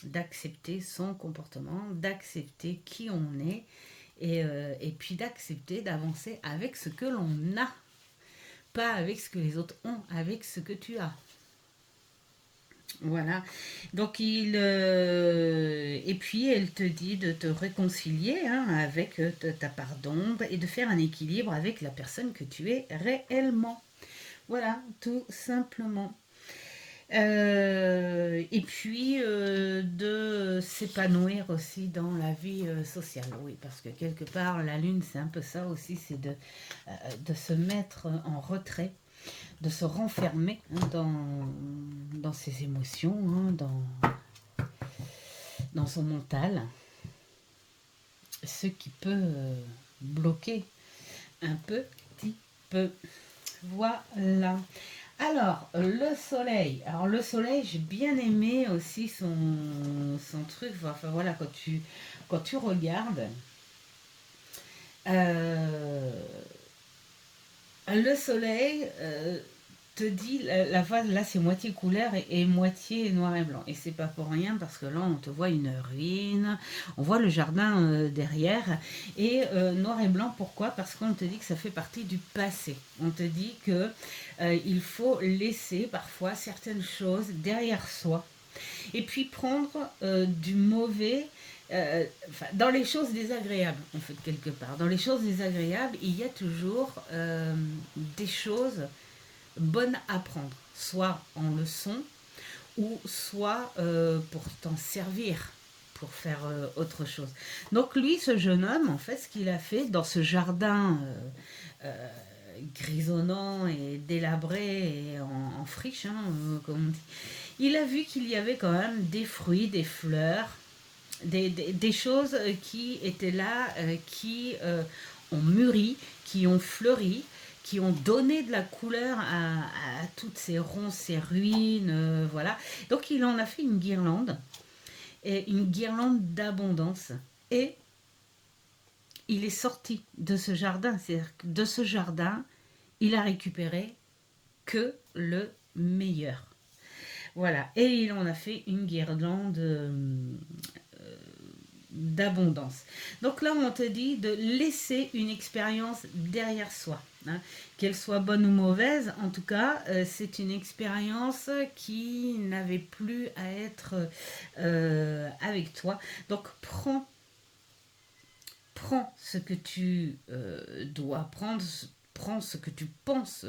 Speaker 1: d'accepter son comportement, d'accepter qui on est et puis d'accepter d'avancer avec ce que l'on a, pas avec ce que les autres ont, avec ce que tu as. Voilà. Donc et puis elle te dit de te réconcilier, hein, avec ta part d'ombre et de faire un équilibre avec la personne que tu es réellement. Voilà, tout simplement. Et puis de s'épanouir aussi dans la vie sociale. Oui, parce que quelque part, la lune, c'est un peu ça aussi, c'est de se mettre en retrait, de se renfermer, hein, dans ses émotions, hein, dans son mental, ce qui peut bloquer un petit peu. Voilà. Alors, le soleil. Alors, le soleil, j'ai bien aimé aussi son truc. Enfin, voilà, quand tu regardes, euh, le soleil te dit, la phase là, c'est moitié couleur et moitié noir et blanc. Et c'est pas pour rien parce que là, on te voit une ruine, on voit le jardin derrière. Et noir et blanc, pourquoi? Parce qu'on te dit que ça fait partie du passé. On te dit que il faut laisser parfois certaines choses derrière soi et puis prendre du mauvais. Enfin, dans les choses désagréables, en fait, quelque part. Dans les choses désagréables, il y a toujours des choses bonnes à prendre, soit en leçon, ou soit pour t'en servir, pour faire autre chose. Donc lui, ce jeune homme, en fait, ce qu'il a fait dans ce jardin euh, grisonnant et délabré et en friche, hein, comme on dit, il a vu qu'il y avait quand même des fruits, des fleurs, des choses qui étaient là, qui ont mûri, qui ont fleuri, qui ont donné de la couleur à toutes ces ronces, ces ruines, voilà. Donc il en a fait une guirlande, et une guirlande d'abondance. Et il est sorti de ce jardin, c'est-à-dire que de ce jardin, il a récupéré que le meilleur. Voilà, et il en a fait une guirlande d'abondance. Donc là, on te dit de laisser une expérience derrière soi, hein. Qu'elle soit bonne ou mauvaise, en tout cas, c'est une expérience qui n'avait plus à être avec toi. Donc prends ce que tu dois prendre, prends ce que tu penses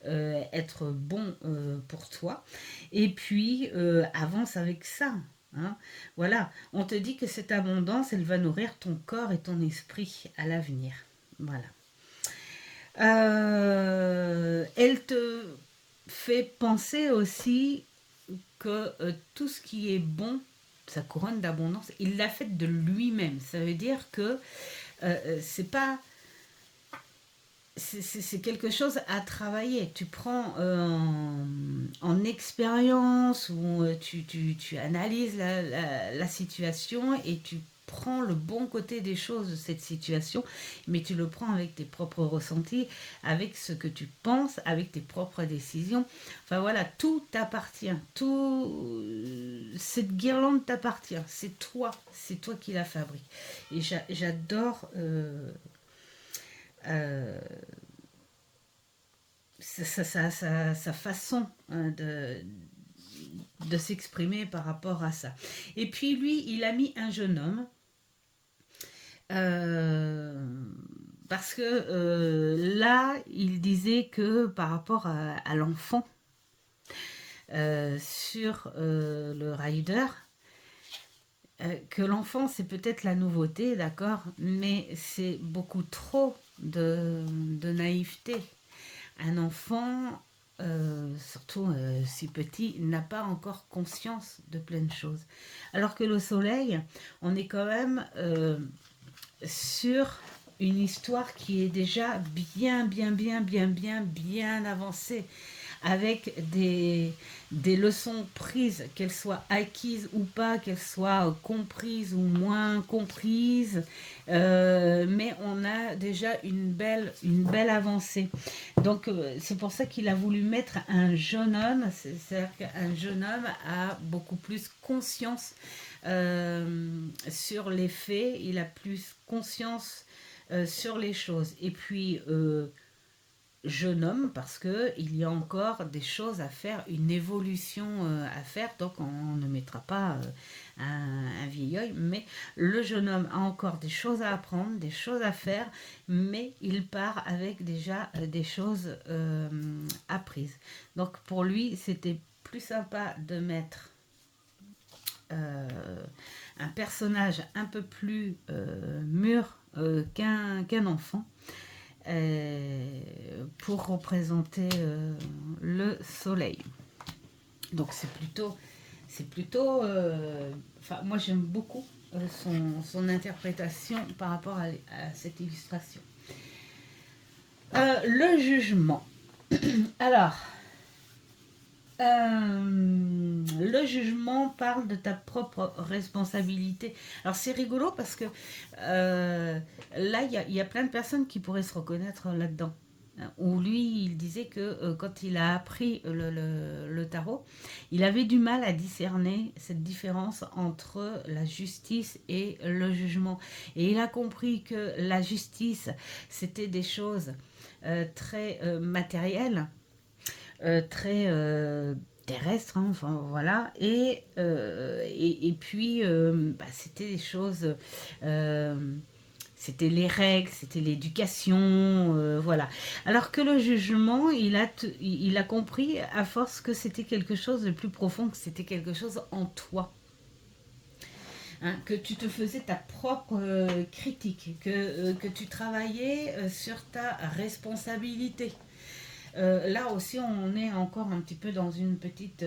Speaker 1: être bon pour toi, et puis avance avec ça. Hein. Voilà, on te dit que cette abondance, elle va nourrir ton corps et ton esprit à l'avenir. Voilà. Elle te fait penser aussi que tout ce qui est bon, sa couronne d'abondance, il l'a faite de lui-même. Ça veut dire que c'est pas c'est quelque chose à travailler. Tu prends en expérience ou tu analyses la situation et tu prends le bon côté des choses de cette situation, mais tu le prends avec tes propres ressentis, avec ce que tu penses, avec tes propres décisions. Enfin voilà, tout t'appartient. Tout, cette guirlande t'appartient. C'est toi qui la fabrique. Et j'adore euh, sa façon hein, de s'exprimer par rapport à ça. Et puis lui, il a mis un jeune homme euh, parce que là, il disait que par rapport à l'enfant, sur le rider, que l'enfant c'est peut-être la nouveauté, d'accord, mais c'est beaucoup trop de naïveté. Un enfant, surtout si petit, n'a pas encore conscience de plein de choses. Alors que le soleil, on est quand même sur une histoire qui est déjà bien avancée, avec des leçons prises, qu'elles soient acquises ou pas, qu'elles soient comprises ou moins comprises, mais on a déjà une belle avancée. Donc c'est pour ça qu'il a voulu mettre un jeune homme, c'est-à-dire qu'un jeune homme a beaucoup plus conscience sur les faits, il a plus conscience sur les choses. Et puis jeune homme parce que il y a encore des choses à faire, une évolution à faire, donc on ne mettra pas un vieil œil, mais le jeune homme a encore des choses à apprendre, des choses à faire, mais il part avec déjà des choses apprises. Donc pour lui, c'était plus sympa de mettre un personnage un peu plus mûr qu'un enfant pour représenter le soleil. Donc c'est plutôt, enfin moi j'aime beaucoup son interprétation par rapport à cette illustration. Le jugement. Alors, le jugement parle de ta propre responsabilité. Alors c'est rigolo parce que là, il y a plein de personnes qui pourraient se reconnaître là-dedans. Où lui, il disait que quand il a appris le tarot, il avait du mal à discerner cette différence entre la justice et le jugement. Et il a compris que la justice, c'était des choses très matérielles, très terrestre, hein, enfin voilà, et puis bah, c'était des choses, euh, c'était les règles, c'était l'éducation, voilà. Alors que le jugement, il a compris à force que c'était quelque chose de plus profond, que c'était quelque chose en toi. Hein, que tu te faisais ta propre critique, que tu travaillais sur ta responsabilité. Là aussi, on est encore un petit peu dans une petite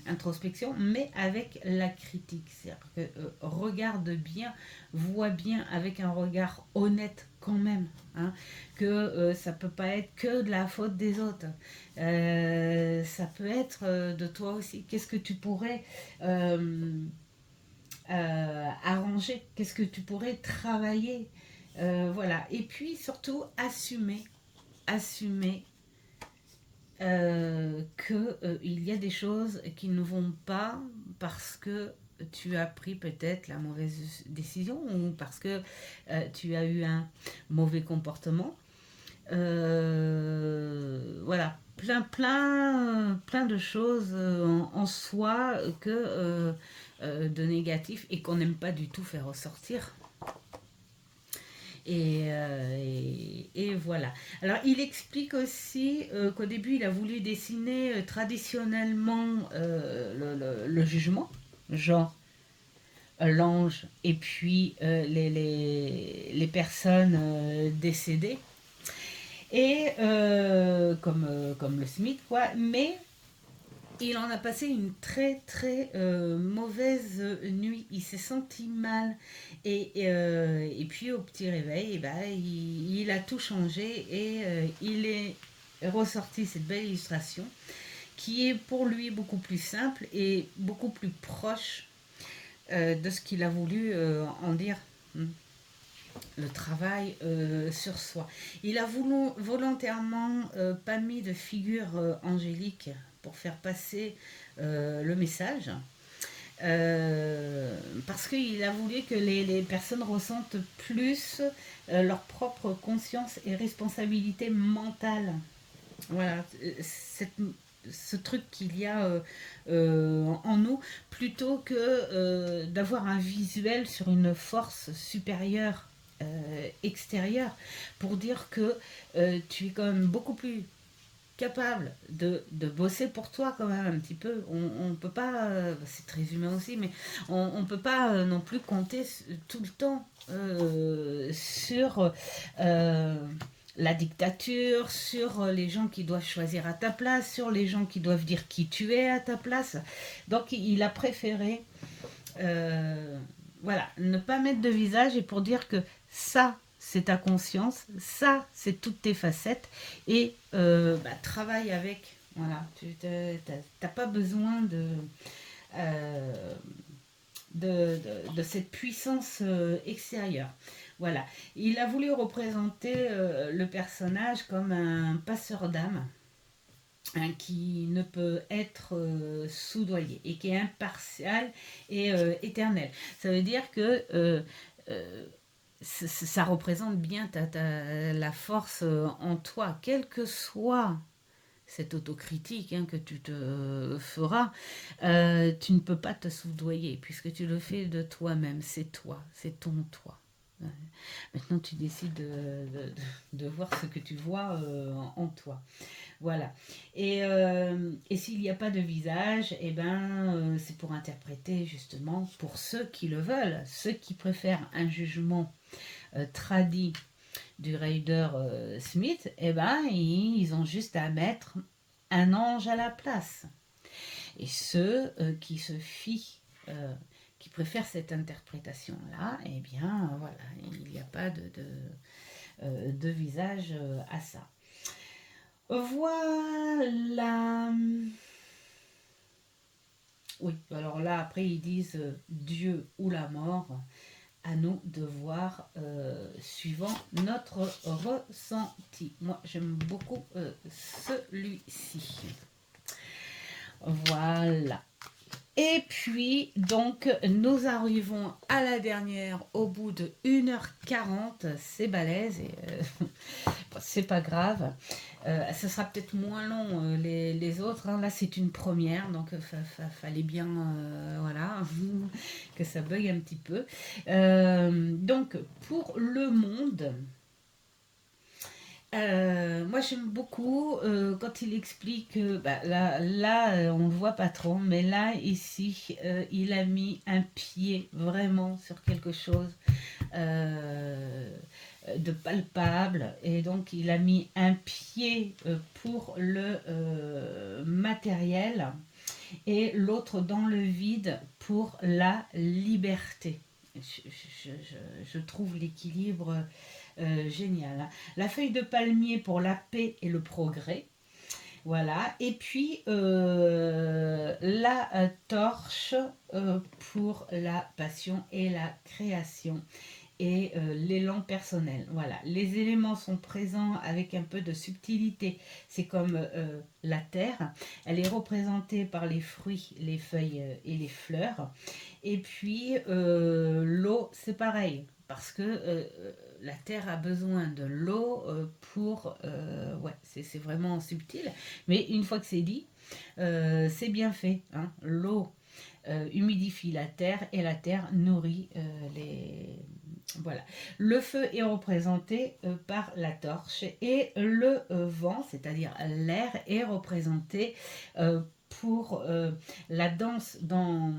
Speaker 1: introspection, mais avec la critique. C'est-à-dire que regarde bien, vois bien avec un regard honnête quand même. Hein, que ça peut pas être que de la faute des autres. Ça peut être de toi aussi. Qu'est-ce que tu pourrais arranger? Qu'est-ce que tu pourrais travailler? Voilà. Et puis surtout, assumer que il y a des choses qui ne vont pas parce que tu as pris peut-être la mauvaise décision ou parce que tu as eu un mauvais comportement. Voilà, plein de choses en soi que de négatifs et qu'on n'aime pas du tout faire ressortir. Et voilà. Alors, il explique aussi qu'au début, il a voulu dessiner traditionnellement le jugement, genre l'ange et puis les personnes décédées, et comme le Smith, quoi. Mais il en a passé une très mauvaise nuit. Il s'est senti mal. Et puis au petit réveil, eh ben, il a tout changé et il est ressorti cette belle illustration qui est pour lui beaucoup plus simple et beaucoup plus proche de ce qu'il a voulu en dire. Le travail sur soi. Il a volontairement pas mis de figure angélique pour faire passer le message. Parce qu'il a voulu que les personnes ressentent plus leur propre conscience et responsabilité mentale. Voilà, ce truc qu'il y a en nous, plutôt que d'avoir un visuel sur une force supérieure extérieur pour dire que tu es quand même beaucoup plus capable de bosser pour toi quand même un petit peu. On peut pas, c'est très humain aussi, mais on peut pas non plus compter tout le temps sur la dictature, sur les gens qui doivent choisir à ta place, sur les gens qui doivent dire qui tu es à ta place. Donc il a préféré euh, voilà, ne pas mettre de visage et pour dire que ça, c'est ta conscience, ça, c'est toutes tes facettes et travaille avec. Voilà, tu n'as pas besoin euh, de cette puissance extérieure. Voilà, il a voulu représenter le personnage comme un passeur d'âme, hein, qui ne peut être soudoyé et qui est impartial et éternel. Ça veut dire que euh, ça représente bien la force en toi, quelle que soit cette autocritique, hein, que tu te feras, tu ne peux pas te soudoyer puisque tu le fais de toi-même, c'est toi, c'est ton toi. Ouais. Maintenant, tu décides de voir ce que tu vois en toi. Voilà. Et s'il n'y a pas de visage, eh ben, c'est pour interpréter justement pour ceux qui le veulent, ceux qui préfèrent un jugement tradit du Raider Smith, eh ben, ils ont juste à mettre un ange à la place. Et ceux qui se fient, qui préfèrent cette interprétation-là, eh bien, voilà, il n'y a pas de visage à ça. Voilà. Oui, alors là, après, ils disent Dieu ou la mort. À nous de voir suivant notre ressenti. Moi, j'aime beaucoup celui-ci. Voilà. Et puis, donc, nous arrivons à la dernière au bout de 1h40. C'est balèze et c'est pas grave. Ce sera peut-être moins long les autres. Hein. Là, c'est une première, donc fallait bien voilà, que ça bug un petit peu. Donc, pour le monde, moi j'aime beaucoup quand il explique, on le voit pas trop, mais là ici il a mis un pied vraiment sur quelque chose euh, de palpable et donc il a mis un pied pour le matériel et l'autre dans le vide pour la liberté. Je trouve l'équilibre génial. La feuille de palmier pour la paix et le progrès. Voilà. Et puis la torche pour la passion et la création et l'élan personnel. Voilà, les éléments sont présents avec un peu de subtilité. C'est comme la terre, elle est représentée par les fruits, les feuilles et les fleurs. Et puis l'eau, c'est pareil, parce que la terre a besoin de l'eau pour... ouais, c'est vraiment subtil. Mais une fois que c'est dit, c'est bien fait. Hein. L'eau humidifie la terre et la terre nourrit les... Voilà. Le feu est représenté par la torche et le vent, c'est-à-dire l'air, est représenté pour la danse dans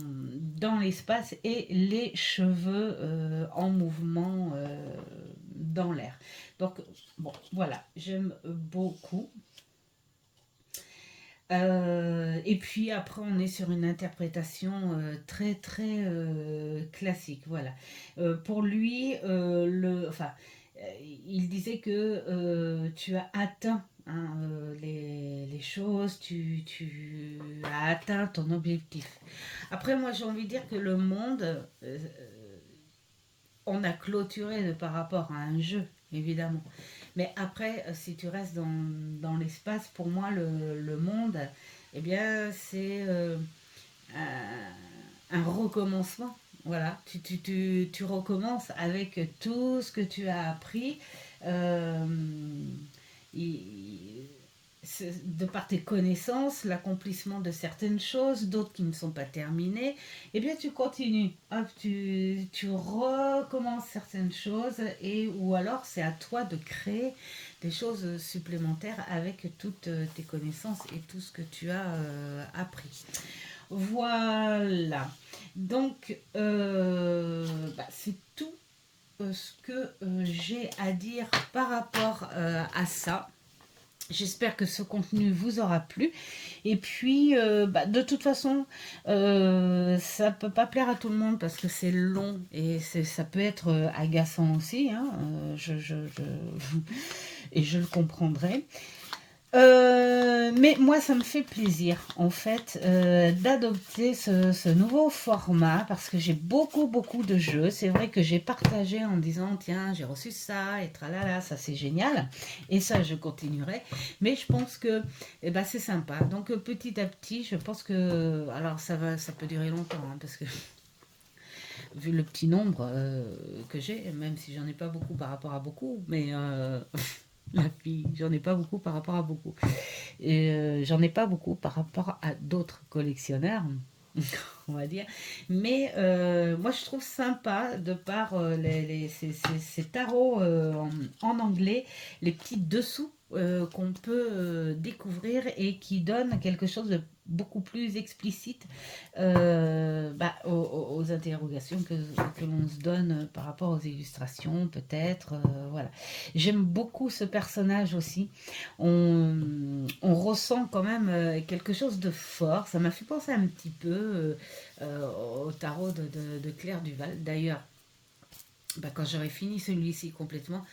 Speaker 1: l'espace et les cheveux en mouvement dans l'air. Donc, bon, voilà, j'aime beaucoup. Et puis après, on est sur une interprétation très très classique. Voilà. Pour lui, il disait que tu as atteint hein, les choses, tu as atteint ton objectif. Après, moi, j'ai envie de dire que le monde, on a clôturé par rapport à un jeu, évidemment. Mais après, si tu restes dans l'espace, pour moi, le monde, eh bien, c'est un recommencement. Voilà, tu recommences avec tout ce que tu as appris. Euh, il- de par tes connaissances, l'accomplissement de certaines choses, d'autres qui ne sont pas terminées, eh bien tu continues. Hop, tu recommences certaines choses et ou alors c'est à toi de créer des choses supplémentaires avec toutes tes connaissances et tout ce que tu as appris. Voilà. Donc, c'est tout ce que j'ai à dire par rapport à ça. J'espère que ce contenu vous aura plu. Et puis, de toute façon, ça peut pas plaire à tout le monde parce que c'est long et ça peut être agaçant aussi. Hein, et je le comprendrai. Mais moi, ça me fait plaisir, en fait, d'adopter ce nouveau format parce que j'ai beaucoup de jeux. C'est vrai que j'ai partagé en disant, tiens, j'ai reçu ça et tralala, ça c'est génial. Et ça, je continuerai. Mais je pense que c'est sympa. Donc, petit à petit, je pense que... Alors, ça peut durer longtemps, hein, parce que vu le petit nombre que j'ai, même si j'en ai pas beaucoup par rapport à beaucoup, mais... la fille, j'en ai pas beaucoup par rapport à beaucoup. Et j'en ai pas beaucoup par rapport à d'autres collectionneurs, on va dire. Mais moi, je trouve sympa de par ces tarots en anglais, les petits dessous qu'on peut découvrir et qui donnent quelque chose de beaucoup plus explicite aux interrogations que l'on se donne par rapport aux illustrations, peut-être. Voilà. J'aime beaucoup ce personnage aussi. On ressent quand même quelque chose de fort. Ça m'a fait penser un petit peu au tarot de Claire Duval. D'ailleurs, quand j'aurai fini celui-ci complètement,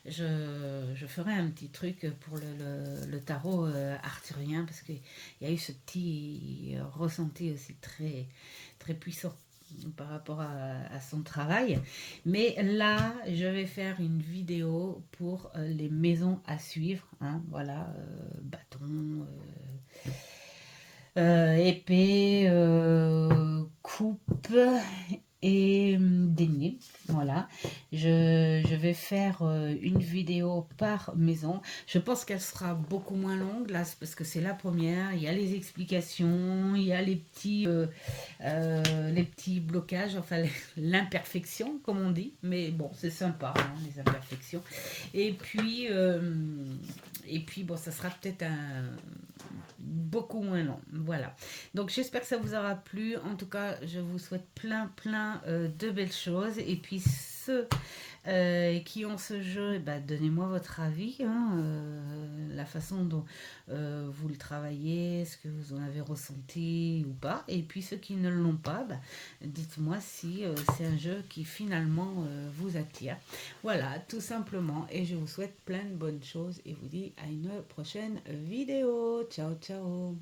Speaker 1: je ferai un petit truc pour le tarot arthurien parce qu'il y a eu ce petit ressenti aussi très puissant par rapport à son travail. Mais là, je vais faire une vidéo pour les maisons à suivre. Hein, voilà, bâton, épée, coupe et denier. Voilà. Je vais faire une vidéo par maison. Je pense qu'elle sera beaucoup moins longue là, parce que c'est la première. Il y a les explications, il y a les petits blocages, enfin l'imperfection comme on dit. Mais bon, c'est sympa, hein, les imperfections. Et puis bon, ça sera peut-être beaucoup moins long. Voilà. Donc j'espère que ça vous aura plu. En tout cas, je vous souhaite plein de belles choses. Et puis ceux qui ont ce jeu, donnez-moi votre avis, hein, la façon dont vous le travaillez, ce que vous en avez ressenti ou pas. Et puis ceux qui ne l'ont pas, dites-moi si c'est un jeu qui finalement vous attire. Voilà, tout simplement. Et je vous souhaite plein de bonnes choses et vous dis à une prochaine vidéo. Ciao, ciao.